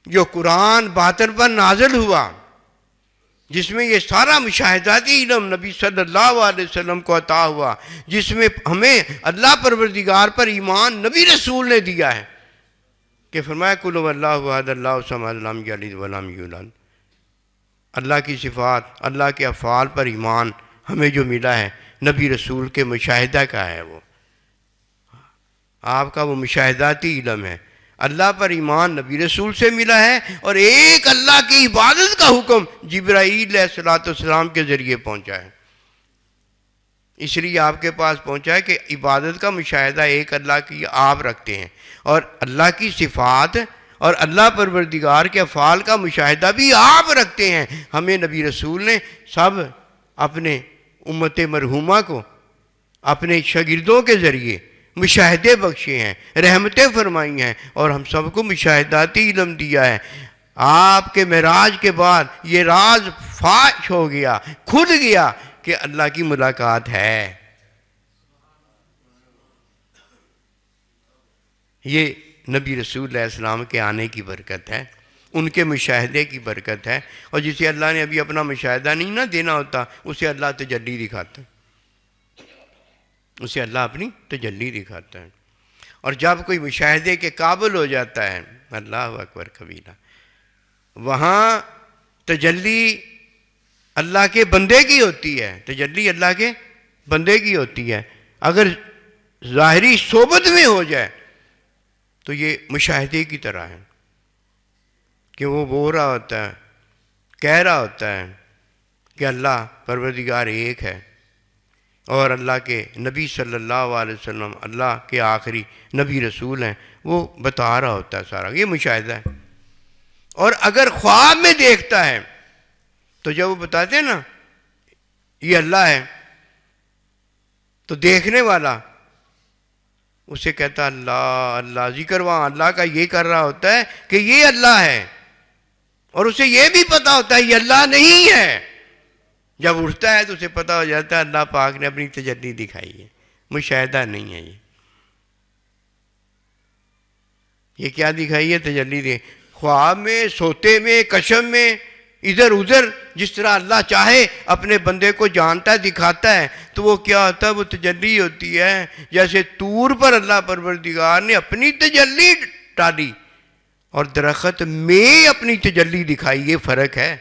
جو قرآن باطن پر نازل ہوا، جس میں یہ سارا مشاہداتی علم نبی صلی اللہ علیہ وسلم کو عطا ہوا، جس میں ہمیں اللہ پروردگار پر ایمان نبی رسول نے دیا ہے کہ فرمایا قل هو اللہ احد اللہ الصمد لم یلد ولم یولد. اللہ کی صفات، اللہ کے افعال پر ایمان ہمیں جو ملا ہے نبی رسول کے مشاہدہ کا ہے. وہ آپ کا وہ مشاہداتی علم ہے. اللہ پر ایمان نبی رسول سے ملا ہے، اور ایک اللہ کی عبادت کا حکم جبرائیل علیہ السلام کے ذریعے پہنچا ہے. اس لیے آپ کے پاس پہنچا ہے کہ عبادت کا مشاہدہ ایک اللہ کی آپ رکھتے ہیں، اور اللہ کی صفات اور اللہ پروردگار کے افعال کا مشاہدہ بھی آپ رکھتے ہیں. ہمیں نبی رسول نے سب اپنے امت مرحومہ کو اپنے شاگردوں کے ذریعے مشاہدے بخشے ہیں، رحمتیں فرمائی ہیں، اور ہم سب کو مشاہداتی علم دیا ہے. آپ کے معراج کے بعد یہ راز فاش ہو گیا، کھل گیا کہ اللہ کی ملاقات ہے. یہ نبی رسول علیہ السلام کے آنے کی برکت ہے، ان کے مشاہدے کی برکت ہے. اور جسے اللہ نے ابھی اپنا مشاہدہ نہیں نہ دینا ہوتا، اسے اللہ تجلی دکھاتا ہے، اسے اللہ اپنی تجلی دکھاتا ہے. اور جب کوئی مشاہدے کے قابل ہو جاتا ہے، اللہ اکبر کبیرہ، وہاں تجلی اللہ کے بندے کی ہوتی ہے. تجلی اللہ کے بندے کی ہوتی ہے. اگر ظاہری صحبت میں ہو جائے تو یہ مشاہدے کی طرح ہے کہ وہ بول رہا ہوتا ہے، کہہ رہا ہوتا ہے کہ اللہ پروردگار ایک ہے، اور اللہ کے نبی صلی اللہ علیہ وسلم اللہ کے آخری نبی رسول ہیں. وہ بتا رہا ہوتا ہے سارا. یہ مشاہدہ ہے. اور اگر خواب میں دیکھتا ہے تو جب وہ بتاتے ہیں نا یہ اللہ ہے، تو دیکھنے والا اسے کہتا اللہ اللہ، ذکر وہاں اللہ کا یہ کر رہا ہوتا ہے کہ یہ اللہ ہے، اور اسے یہ بھی پتا ہوتا ہے یہ اللہ نہیں ہے. جب اٹھتا ہے تو اسے پتا ہو جاتا ہے اللہ پاک نے اپنی تجلی دکھائی ہے. مشاہدہ نہیں ہے یہ کیا دکھائی ہے؟ تجلی دے. خواب میں، سوتے میں، کشم میں، ادھر ادھر جس طرح اللہ چاہے اپنے بندے کو جانتا ہے، دکھاتا ہے، تو وہ کیا ہوتا ہے؟ وہ تجلی ہوتی ہے. جیسے طور پر اللہ پروردگار نے اپنی تجلی ڈالی اور درخت میں اپنی تجلی دکھائی. یہ فرق ہے.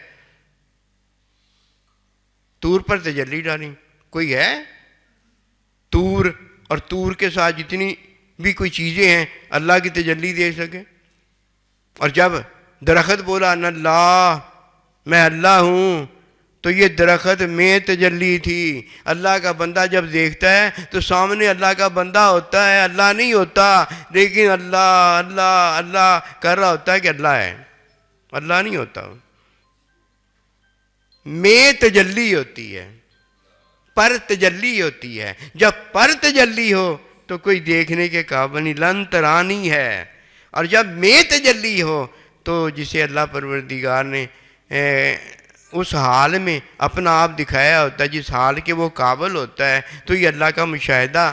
طور پر تجلی ڈالی. کوئی ہے طور اور طور کے ساتھ جتنی بھی کوئی چیزیں ہیں اللہ کی تجلی دے سکے؟ اور جب درخت بولا ان اللہ، میں اللہ ہوں، تو یہ درخت میں تجلی تھی. اللہ کا بندہ جب دیکھتا ہے تو سامنے اللہ کا بندہ ہوتا ہے، اللہ نہیں ہوتا، لیکن اللہ اللہ اللہ کر رہا ہوتا ہے کہ اللہ ہے، اللہ نہیں ہوتا. میں تجلی ہوتی ہے، پر تجلی ہوتی ہے. جب پر تجلی ہو تو کوئی دیکھنے کے قابل نہیں، لن ترانی ہے. اور جب میں تجلی ہو تو جسے اللہ پروردگار نے اس حال میں اپنا آپ دکھایا ہوتا ہے جس حال کے وہ قابل ہوتا ہے، تو یہ اللہ کا مشاہدہ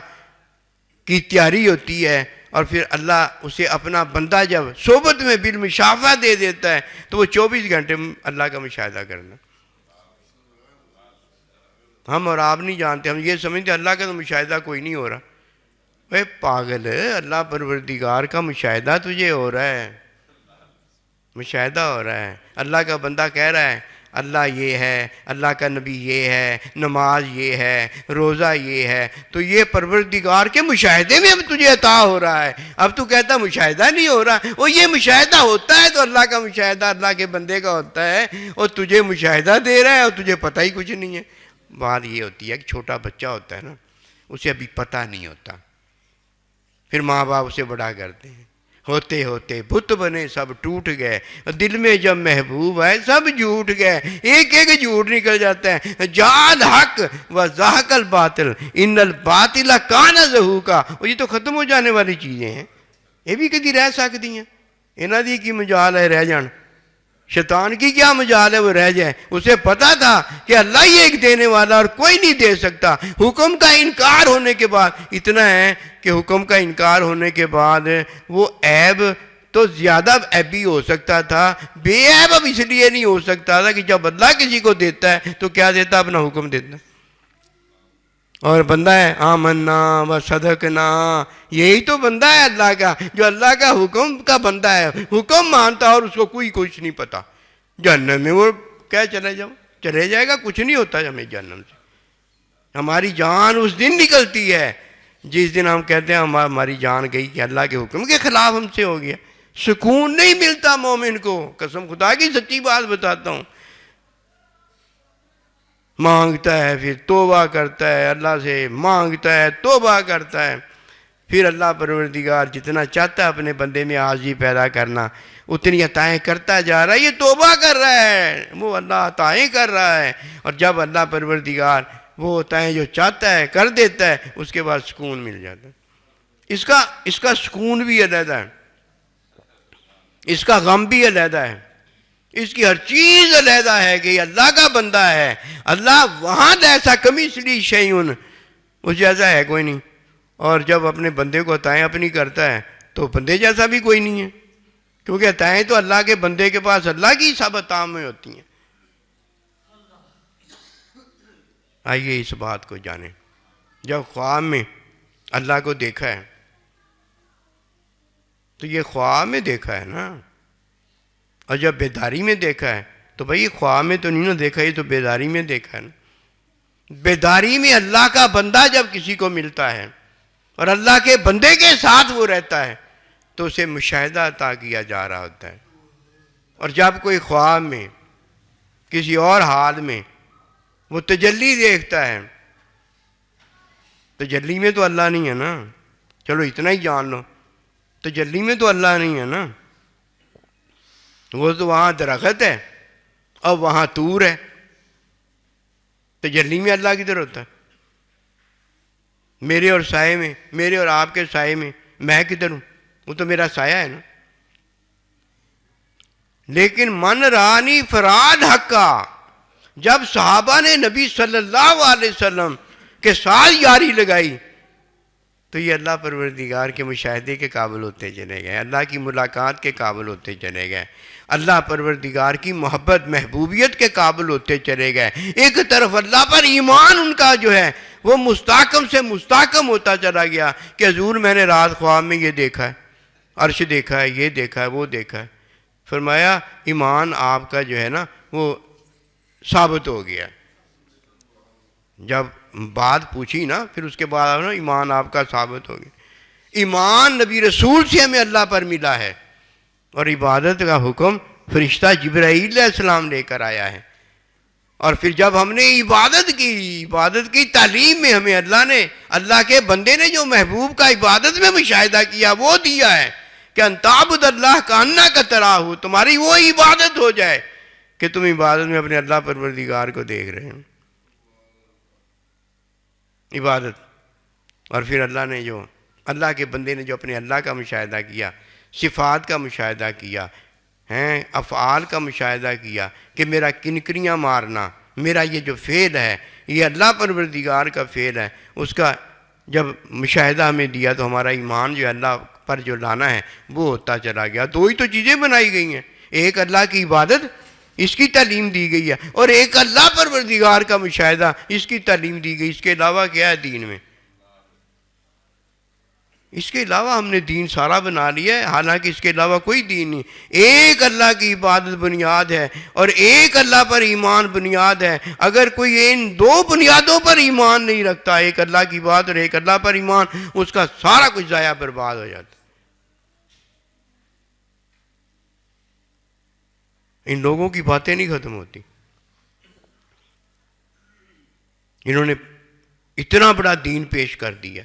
کی تیاری ہوتی ہے. اور پھر اللہ اسے اپنا بندہ جب صحبت میں بالمشافہ دے دیتا ہے تو وہ 24 گھنٹے اللہ کا مشاہدہ کرنا. ہم اور آپ نہیں جانتے، ہم یہ سمجھتے اللہ کا تو مشاہدہ کوئی نہیں ہو رہا. اے پاگل، اللہ پروردگار کا مشاہدہ تجھے ہو رہا ہے، مشاہدہ ہو رہا ہے. اللہ کا بندہ کہہ رہا ہے اللہ یہ ہے، اللہ کا نبی یہ ہے، نماز یہ ہے، روزہ یہ ہے، تو یہ پروردگار کے مشاہدے میں اب تجھے عطا ہو رہا ہے۔ اب تو کہتا مشاہدہ نہیں ہو رہا، وہ یہ مشاہدہ ہوتا ہے تو اللہ کا مشاہدہ اللہ کے بندے کا ہوتا ہے، اور تجھے مشاہدہ دے رہا ہے اور تجھے پتہ ہی کچھ نہیں ہے۔ بات یہ ہوتی ہے کہ چھوٹا بچہ ہوتا ہے نا، اسے ابھی پتہ نہیں ہوتا، پھر ماں باپ اسے بڑا کرتے ہیں، ہوتے ہوتے بت بنے سب ٹوٹ گئے، دل میں جب محبوب آئے سب جھوٹ گئے، ایک ایک جھوٹ نکل جاتا ہے، جعل حق و زہق الباطل ان الباطل کان زہوقا۔ اور یہ تو ختم ہو جانے والی چیزیں ہیں، یہ بھی کدی رہ سکتی ہیں، انہاں دی کی مجال ہے رہ جان، شیطان کی کیا مجال ہے وہ رہ جائے۔ اسے پتا تھا کہ اللہ ہی ایک دینے والا اور کوئی نہیں دے سکتا۔ حکم کا انکار ہونے کے بعد اتنا ہے کہ حکم کا انکار ہونے کے بعد وہ عیب تو زیادہ عیبی ہو سکتا تھا، بے عیب اب اس لیے نہیں ہو سکتا تھا کہ جب اللہ کسی کو دیتا ہے تو کیا دیتا؟ اپنا حکم دیتا ہے۔ اور بندہ ہے آمنا و صدقنا، یہی تو بندہ ہے اللہ کا، جو اللہ کا حکم کا بندہ ہے، حکم مانتا اور اس کو کوئی کچھ نہیں پتا۔ جہنم میں وہ کیا چلے جائے گا، کچھ نہیں ہوتا ہمیں جہنم سے۔ ہماری جان اس دن نکلتی ہے جس دن ہم کہتے ہیں ہماری جان گئی کہ اللہ کے حکم کے خلاف ہم سے ہو گیا۔ سکون نہیں ملتا مومن کو، قسم خدا کی سچی بات بتاتا ہوں۔ مانگتا ہے، پھر توبہ کرتا ہے، اللہ سے مانگتا ہے، توبہ کرتا ہے، پھر اللہ پروردگار جتنا چاہتا ہے اپنے بندے میں عاجزی پیدا کرنا، اتنی عطائیں کرتا جا رہا ہے۔ یہ توبہ کر رہا ہے، وہ اللہ عطائیں کر رہا ہے، اور جب اللہ پروردگار وہ عطائیں جو چاہتا ہے کر دیتا ہے، اس کے بعد سکون مل جاتا ہے۔ اس کا سکون بھی علیحدہ ہے، اس کا غم بھی علیحدہ ہے، اس کی ہر چیز علیحدہ ہے کہ یہ اللہ کا بندہ ہے۔ اللہ وہاں ایسا کمیسلی شیئن، اس جیسا ہے کوئی نہیں، اور جب اپنے بندے کو عطائیں اپنی کرتا ہے تو بندے جیسا بھی کوئی نہیں ہے، کیونکہ عطائیں تو اللہ کے بندے کے پاس اللہ کی سب عطا میں ہوتی ہیں۔ آئیے اس بات کو جانیں۔ جب خواب میں اللہ کو دیکھا ہے تو یہ خواب میں دیکھا ہے نا، اور جب بیداری میں دیکھا ہے تو بھئی خواب میں تو نہیں نہ دیکھا، یہ تو بیداری میں دیکھا ہے نا۔ بیداری میں اللہ کا بندہ جب کسی کو ملتا ہے اور اللہ کے بندے کے ساتھ وہ رہتا ہے تو اسے مشاہدہ عطا کیا جا رہا ہوتا ہے۔ اور جب کوئی خواب میں کسی اور حال میں وہ تجلی دیکھتا ہے، تجلی میں تو اللہ نہیں ہے نا، چلو اتنا ہی جان لو، تجلی میں تو اللہ نہیں ہے نا، وہ تو وہاں درخت ہے اور وہاں طور ہے، تجلی میں اللہ کدھر ہوتا ہے؟ میرے اور سائے میں، میرے اور آپ کے سائے میں کدھر ہوں؟ وہ تو میرا سایہ ہے نا۔ لیکن من رانی فراد حقا، جب صحابہ نے نبی صلی اللہ علیہ وسلم کے ساتھ یاری لگائی تو یہ اللہ پروردگار کے مشاہدے کے قابل ہوتے چلے گئے، اللہ کی ملاقات کے قابل ہوتے چلے گئے، اللہ پروردگار کی محبت محبوبیت کے قابل ہوتے چلے گئے۔ ایک طرف اللہ پر ایمان ان کا جو ہے وہ مستحکم سے مستحکم ہوتا چلا گیا کہ حضور میں نے رات خواب میں یہ دیکھا ہے، عرش دیکھا ہے، یہ دیکھا ہے، وہ دیکھا ہے۔ فرمایا ایمان آپ کا جو ہے نا وہ ثابت ہو گیا۔ جب بات پوچھی نا پھر اس کے بعد ایمان آپ کا ثابت ہو گیا۔ ایمان نبی رسول سے ہمیں اللہ پر ملا ہے، اور عبادت کا حکم فرشتہ جبرائیل علیہ السلام لے کر آیا ہے۔ اور پھر جب ہم نے عبادت کی تعلیم میں ہمیں اللہ کے بندے نے جو محبوب کا عبادت میں مشاہدہ کیا وہ دیا ہے کہ ان تعبد اللہ کانک تراہ، تمہاری وہ عبادت ہو جائے کہ تم عبادت میں اپنے اللہ پروردگار کو دیکھ رہے ہیں۔ عبادت، اور پھر اللہ کے بندے نے جو اپنے اللہ کا مشاہدہ کیا، صفات کا مشاہدہ کیا، افعال کا مشاہدہ کیا کہ میرا کنکریاں مارنا، میرا یہ جو فعل ہے یہ اللہ پروردگار کا فعل ہے، اس کا جب مشاہدہ ہمیں دیا تو ہمارا ایمان جو اللہ پر جو لانا ہے وہ ہوتا چلا گیا۔ دو ہی تو چیزیں بنائی گئی ہیں، ایک اللہ کی عبادت، اس کی تعلیم دی گئی ہے، اور ایک اللہ پروردگار کا مشاہدہ، اس کی تعلیم دی گئی۔ اس کے علاوہ کیا ہے دین میں؟ اس کے علاوہ ہم نے دین سارا بنا لیا ہے، حالانکہ اس کے علاوہ کوئی دین نہیں. ایک اللہ کی عبادت بنیاد ہے اور ایک اللہ پر ایمان بنیاد ہے. اگر کوئی ان دو بنیادوں پر ایمان نہیں رکھتا، ایک اللہ کی عبادت اور ایک اللہ پر ایمان، اس کا سارا کچھ ضائع برباد ہو جاتا. ان لوگوں کی باتیں نہیں ختم ہوتی. انہوں نے اتنا بڑا دین پیش کر دیا،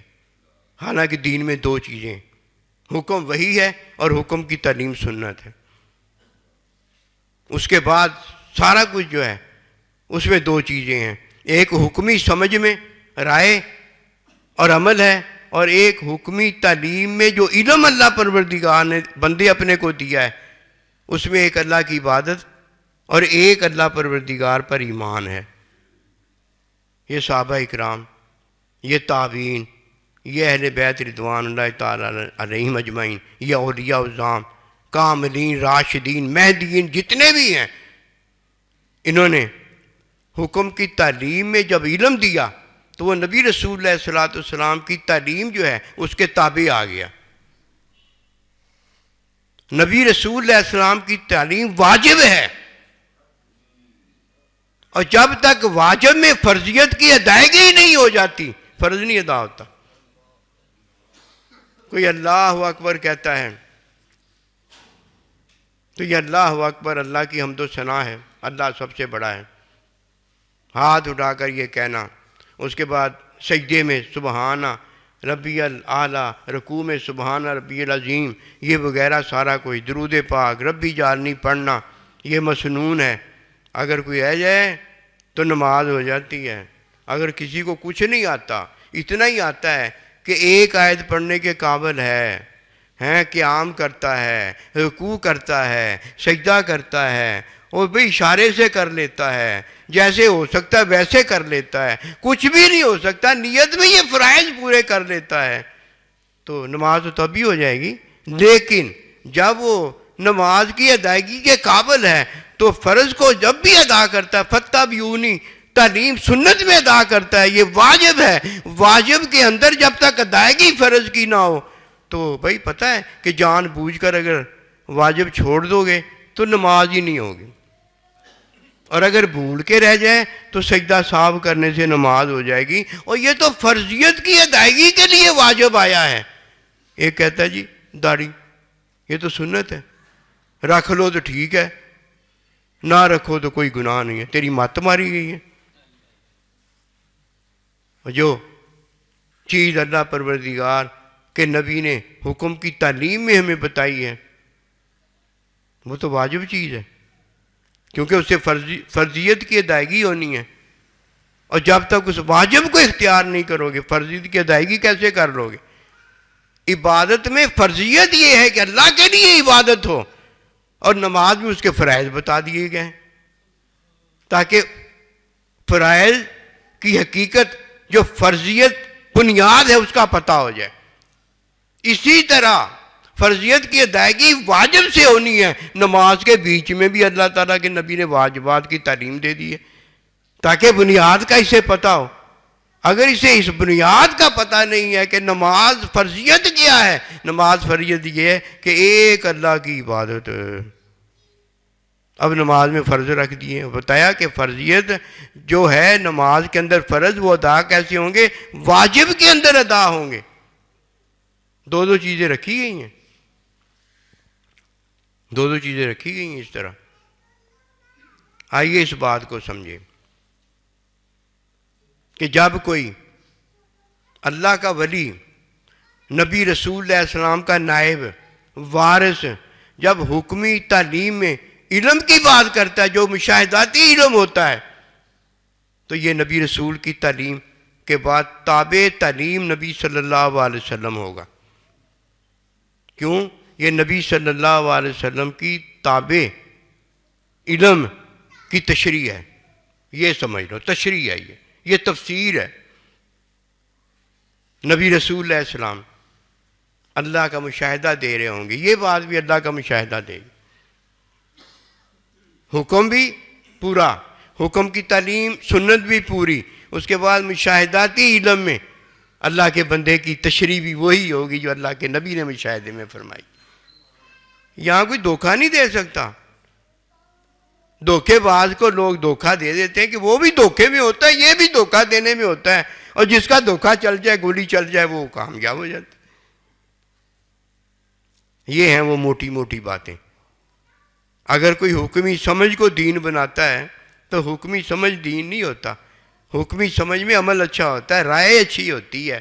حالانکہ دین میں دو چیزیں، حکم وحی ہے اور حکم کی تعلیم سنت ہے. اس کے بعد سارا کچھ جو ہے اس میں دو چیزیں ہیں، ایک حکمی سمجھ میں رائے اور عمل ہے، اور ایک حکمی تعلیم میں جو علم اللہ پروردگار نے بندے اپنے کو دیا ہے، اس میں ایک اللہ کی عبادت اور ایک اللہ پروردگار پر ایمان ہے. یہ صحابہ اکرام، یہ تابعین، یہ اہل بیت رضوان اللہ تعالیٰ علیہم اجمعین، یہ اولیاء اعظام، کاملین، راشدین، مہدیین، جتنے بھی ہیں، انہوں نے حکم کی تعلیم میں جب علم دیا تو وہ نبی رسول اللہ صلی اللہ علیہ وسلم کی تعلیم جو ہے اس کے تابع آ گیا. نبی رسول اللہ علیہ وسلم کی تعلیم واجب ہے، اور جب تک واجب میں فرضیت کی ادائیگی نہیں ہو جاتی، فرض نہیں ادا ہوتا. کوئی اللہ اکبر کہتا ہے تو یہ اللہ اکبر، اللہ کی حمد و ثنا ہے، اللہ سب سے بڑا ہے، ہاتھ اٹھا کر یہ کہنا. اس کے بعد سجدے میں سبحان ربی الاعلیٰ، رکوع میں سبحان ربی العظیم، یہ وغیرہ سارا کوئی، درود پاک، ربی جعلنی پڑھنا، یہ مسنون ہے. اگر کوئی رہ جائے تو نماز ہو جاتی ہے. اگر کسی کو کچھ نہیں آتا، اتنا ہی آتا ہے کہ ایک آیت پڑھنے کے قابل ہے، قیام کرتا ہے، رکوع کرتا ہے، سجدہ کرتا ہے، اور بھی اشارے سے کر لیتا ہے، جیسے ہو سکتا ہے ویسے کر لیتا ہے، کچھ بھی نہیں ہو سکتا، نیت میں یہ فرائض پورے کر لیتا ہے، تو نماز تو تب ہی ہو جائے گی. لیکن جب وہ نماز کی ادائیگی کے قابل ہے تو فرض کو جب بھی ادا کرتا ہے، فَاتَّبِعُونِی، تعلیم سنت میں ادا کرتا ہے، یہ واجب ہے. واجب کے اندر جب تک ادائیگی فرض کی نہ ہو تو بھائی پتہ ہے کہ جان بوجھ کر اگر واجب چھوڑ دو گے تو نماز ہی نہیں ہوگی، اور اگر بھول کے رہ جائے تو سجدہ صاحب کرنے سے نماز ہو جائے گی. اور یہ تو فرضیت کی ادائیگی کے لیے واجب آیا ہے. ایک کہتا ہے جی داڑھی یہ تو سنت ہے، رکھ لو تو ٹھیک ہے، نہ رکھو تو کوئی گناہ نہیں ہے، تیری مت ماری گئی ہے. جو چیز اللہ پروردگار کے نبی نے حکم کی تعلیم میں ہمیں بتائی ہے وہ تو واجب چیز ہے، کیونکہ اس سے فرضیت کی ادائیگی ہونی ہے. اور جب تک اس واجب کو اختیار نہیں کرو گے، فرضیت کی ادائیگی کیسے کر لو گے؟ عبادت میں فرضیت یہ ہے کہ اللہ کے لیے عبادت ہو، اور نماز میں اس کے فرائض بتا دیے گئے ہیں تاکہ فرائض کی حقیقت جو فرضیت بنیاد ہے اس کا پتہ ہو جائے. اسی طرح فرضیت کی ادائیگی واجب سے ہونی ہے. نماز کے بیچ میں بھی اللہ تعالیٰ کے نبی نے واجبات کی تعلیم دے دی ہے تاکہ بنیاد کا اسے پتہ ہو. اگر اسے اس بنیاد کا پتہ نہیں ہے کہ نماز فرضیت کیا ہے، نماز فرضیت یہ ہے کہ ایک اللہ کی عبادت. اب نماز میں فرض رکھ دیے، بتایا کہ فرضیت جو ہے نماز کے اندر فرض وہ ادا کیسے ہوں گے؟ واجب کے اندر ادا ہوں گے. دو چیزیں رکھی گئی ہیں، دو چیزیں رکھی گئی ہیں اس طرح. آئیے اس بات کو سمجھیں کہ جب کوئی اللہ کا ولی، نبی رسول اللہ علیہ السلام کا نائب، وارث، جب حکمی تعلیم میں علم کی بات کرتا ہے جو مشاہداتی علم ہوتا ہے، تو یہ نبی رسول کی تعلیم کے بعد تابع تعلیم نبی صلی اللہ علیہ وسلم ہوگا. کیوں؟ یہ نبی صلی اللہ علیہ وسلم کی تابع علم کی تشریح ہے. یہ سمجھ لو تشریح ہے، یہ تفسیر ہے. نبی رسول اللہ علیہ السلام اللہ کا مشاہدہ دے رہے ہوں گے، یہ بات بھی اللہ کا مشاہدہ دے گی. حکم بھی پورا، حکم کی تعلیم سنت بھی پوری، اس کے بعد مشاہداتی علم میں اللہ کے بندے کی تشریح بھی وہی ہوگی جو اللہ کے نبی نے مشاہدے میں فرمائی. یہاں کوئی دھوکہ نہیں دے سکتا. دھوکے باز کو لوگ دھوکہ دے دیتے ہیں کہ وہ بھی دھوکے میں ہوتا ہے، یہ بھی دھوکہ دینے میں ہوتا ہے، اور جس کا دھوکہ چل جائے، گولی چل جائے، وہ کامیاب ہو جاتا ہے. یہ ہیں وہ موٹی موٹی باتیں. اگر کوئی حکمی سمجھ کو دین بناتا ہے تو حکمی سمجھ دین نہیں ہوتا. حکمی سمجھ میں عمل اچھا ہوتا ہے، رائے اچھی ہوتی ہے.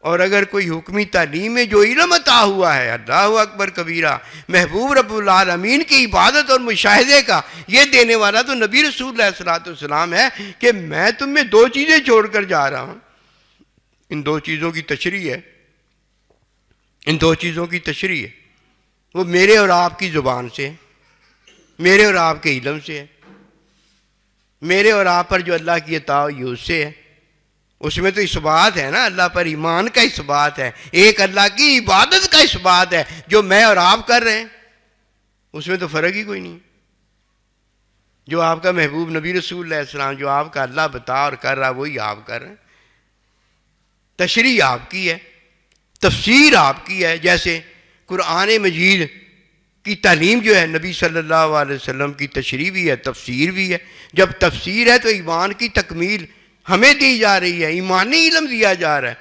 اور اگر کوئی حکمی تعلیم میں جو علم عطا ہوا ہے، اللہ اکبر کبیرہ، محبوب رب العالمین کی عبادت اور مشاہدے کا، یہ دینے والا تو نبی رسول اللہ صلی اللہ علیہ وسلم ہے کہ میں تم میں دو چیزیں چھوڑ کر جا رہا ہوں. ان دو چیزوں کی تشریح ہے، ان دو چیزوں کی تشریح ہے. وہ میرے اور آپ کی زبان سے ہے، میرے اور آپ کے علم سے ہے، میرے اور آپ پر جو اللہ کی عطا ہوئی اس سے ہے. اس میں تو اس بات ہے نا، اللہ پر ایمان کا اس بات ہے، ایک اللہ کی عبادت کا اس بات ہے جو میں اور آپ کر رہے ہیں. اس میں تو فرق ہی کوئی نہیں. جو آپ کا محبوب نبی رسول اللہ علیہ وسلم، جو آپ کا اللہ بتا اور کر رہا، وہی آپ کر رہے ہیں. تشریح آپ کی ہے، تفسیر آپ کی ہے. جیسے قرآن مجید کی تعلیم جو ہے، نبی صلی اللہ علیہ وسلم کی تشریح بھی ہے، تفسیر بھی ہے. جب تفسیر ہے تو ایمان کی تکمیل ہمیں دی جا رہی ہے، ایمانی علم دیا جا رہا ہے.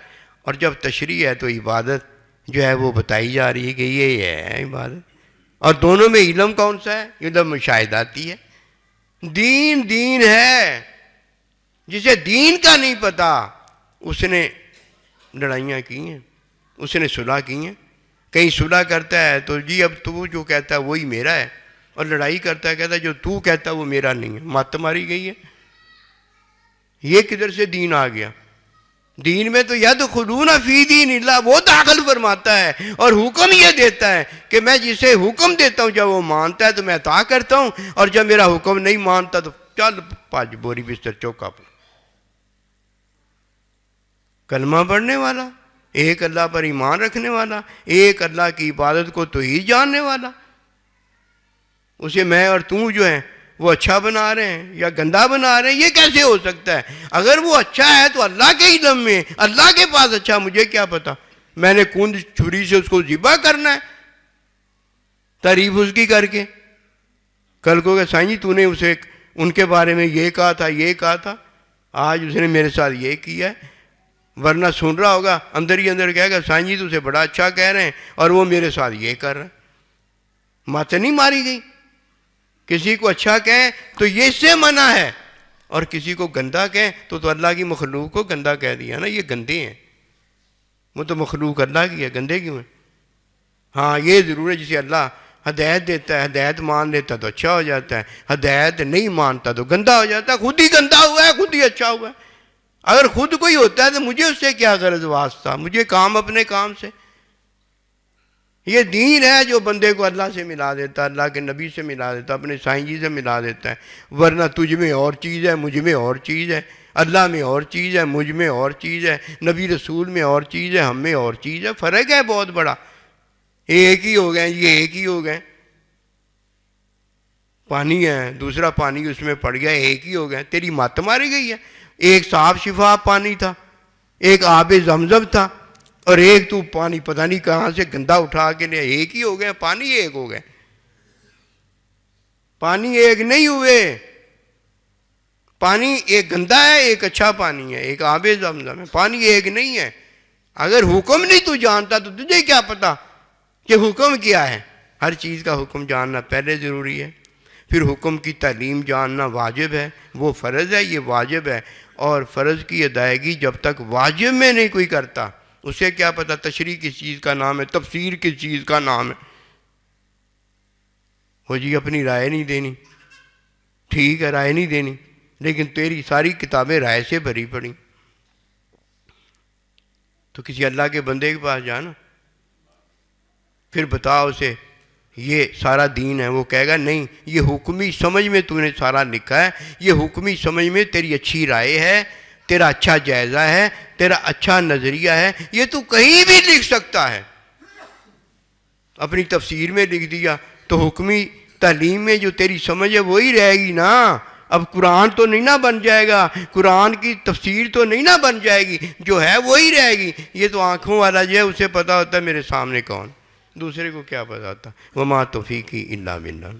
اور جب تشریح ہے تو عبادت جو ہے وہ بتائی جا رہی ہے کہ یہ ہے عبادت. اور دونوں میں علم کون سا ہے؟ علم مشاہداتی ہے. دین دین ہے. جسے دین کا نہیں پتا اس نے لڑائیاں کی ہیں، اس نے صلح کی ہیں. کہیں صلح کرتا ہے تو جی اب تو جو کہتا ہے وہی میرا ہے، اور لڑائی کرتا ہے کہتا ہے جو تو کہتا ہے وہ میرا نہیں ہے. مات ماری گئی ہے. یہ کدھر سے دین آ گیا؟ دین میں تو یدخلون فی دین اللہ، وہ داخل فرماتا ہے اور حکم یہ دیتا ہے کہ میں جسے حکم دیتا ہوں جب وہ مانتا ہے تو میں عطا کرتا ہوں، اور جب میرا حکم نہیں مانتا تو چل 5 بوری بستر چوکا پر. کلمہ پڑھنے والا، ایک اللہ پر ایمان رکھنے والا، ایک اللہ کی عبادت کو توحید جاننے والا، اسے میں اور تو جو ہیں وہ اچھا بنا رہے ہیں یا گندا بنا رہے ہیں. یہ کیسے ہو سکتا ہے؟ اگر وہ اچھا ہے تو اللہ کے علم میں، اللہ کے پاس اچھا، مجھے کیا پتا؟ میں نے کون چھری سے اس کو ذبح کرنا ہے تعریف اس کی کر کے. کل کو کہ سائیں جی تو نے اسے ان کے بارے میں یہ کہا تھا، یہ کہا تھا، آج اس نے میرے ساتھ یہ کیا ہے. ورنہ سن رہا ہوگا اندر ہی اندر کہے گا سائیں جی تو اسے بڑا اچھا کہہ رہے ہیں اور وہ میرے ساتھ یہ کر رہے ہیں. مات نہیں ماری گئی. کسی کو اچھا کہیں تو یہ اس سے منع ہے، اور کسی کو گندا کہیں تو اللہ کی مخلوق کو گندا کہہ دیا نا. یہ گندے ہیں، وہ تو مخلوق اللہ کی ہے، گندے کیوں ہیں؟ ہاں یہ ضرور ہے جسے اللہ ہدایت دیتا ہے، ہدایت مان لیتا تو اچھا ہو جاتا ہے، ہدایت نہیں مانتا تو گندا ہو جاتا ہے. خود ہی گندا ہوا ہے، خود ہی اچھا ہوا ہے. اگر خود کوئی ہوتا ہے تو مجھے اس سے کیا غرض واسطہ؟ مجھے کام اپنے کام سے. یہ دین ہے جو بندے کو اللہ سے ملا دیتا ہے، اللہ کے نبی سے ملا دیتا ہے، اپنے سائیں جی سے ملا دیتا ہے. ورنہ تجھ میں اور چیز ہے، مجھ میں اور چیز ہے، اللہ میں اور چیز ہے، مجھ میں اور چیز ہے، نبی رسول میں اور چیز ہے، ہم میں اور چیز ہے. فرق ہے بہت بڑا. ایک ہی ہو گئے، یہ ایک ہی ہو گئے. پانی ہے، دوسرا پانی اس میں پڑ گیا، ایک ہی ہو گئے. تیری مت ماری گئی ہے. ایک صاف شفاف پانی تھا، ایک آب زمزم تھا، اور ایک تو پانی پتہ نہیں کہاں سے گندا اٹھا کے لے. ایک ہی ہو گئے، پانی ایک ہو گئے. پانی ایک نہیں ہوئے. پانی ایک گندا ہے، ایک اچھا پانی ہے، ایک آب زمزم ہے. پانی ایک نہیں ہے. اگر حکم نہیں تو جانتا تو تجھے کیا پتا کہ حکم کیا ہے؟ ہر چیز کا حکم جاننا پہلے ضروری ہے، پھر حکم کی تعلیم جاننا واجب ہے. وہ فرض ہے، یہ واجب ہے. اور فرض کی ادائیگی جب تک واجب میں نہیں کوئی کرتا، اسے کیا پتا تشریح کس چیز کا نام ہے، تفسیر کس چیز کا نام ہے. وہ جی اپنی رائے نہیں دینی، ٹھیک ہے رائے نہیں دینی، لیکن تیری ساری کتابیں رائے سے بھری پڑی. تو کسی اللہ کے بندے کے پاس جانا، پھر بتا اسے یہ سارا دین ہے. وہ کہے گا نہیں، یہ حکمی سمجھ میں تو نے سارا لکھا ہے، یہ حکمی سمجھ میں تیری اچھی رائے ہے، تیرا اچھا جائزہ ہے، تیرا اچھا نظریہ ہے، یہ تو کہیں بھی لکھ سکتا ہے. اپنی تفسیر میں لکھ دیا تو حکمی تعلیم میں جو تیری سمجھ ہے وہی رہے گی نا. اب قرآن تو نہیں نہ بن جائے گا، قرآن کی تفسیر تو نہیں نہ بن جائے گی، جو ہے وہی رہے گی۔ یہ تو آنکھوں والا جو ہے اسے پتہ ہوتا ہے میرے سامنے کون، دوسرے کو کیا پتہ ہوتا۔ وما توفیقی الا باللہ۔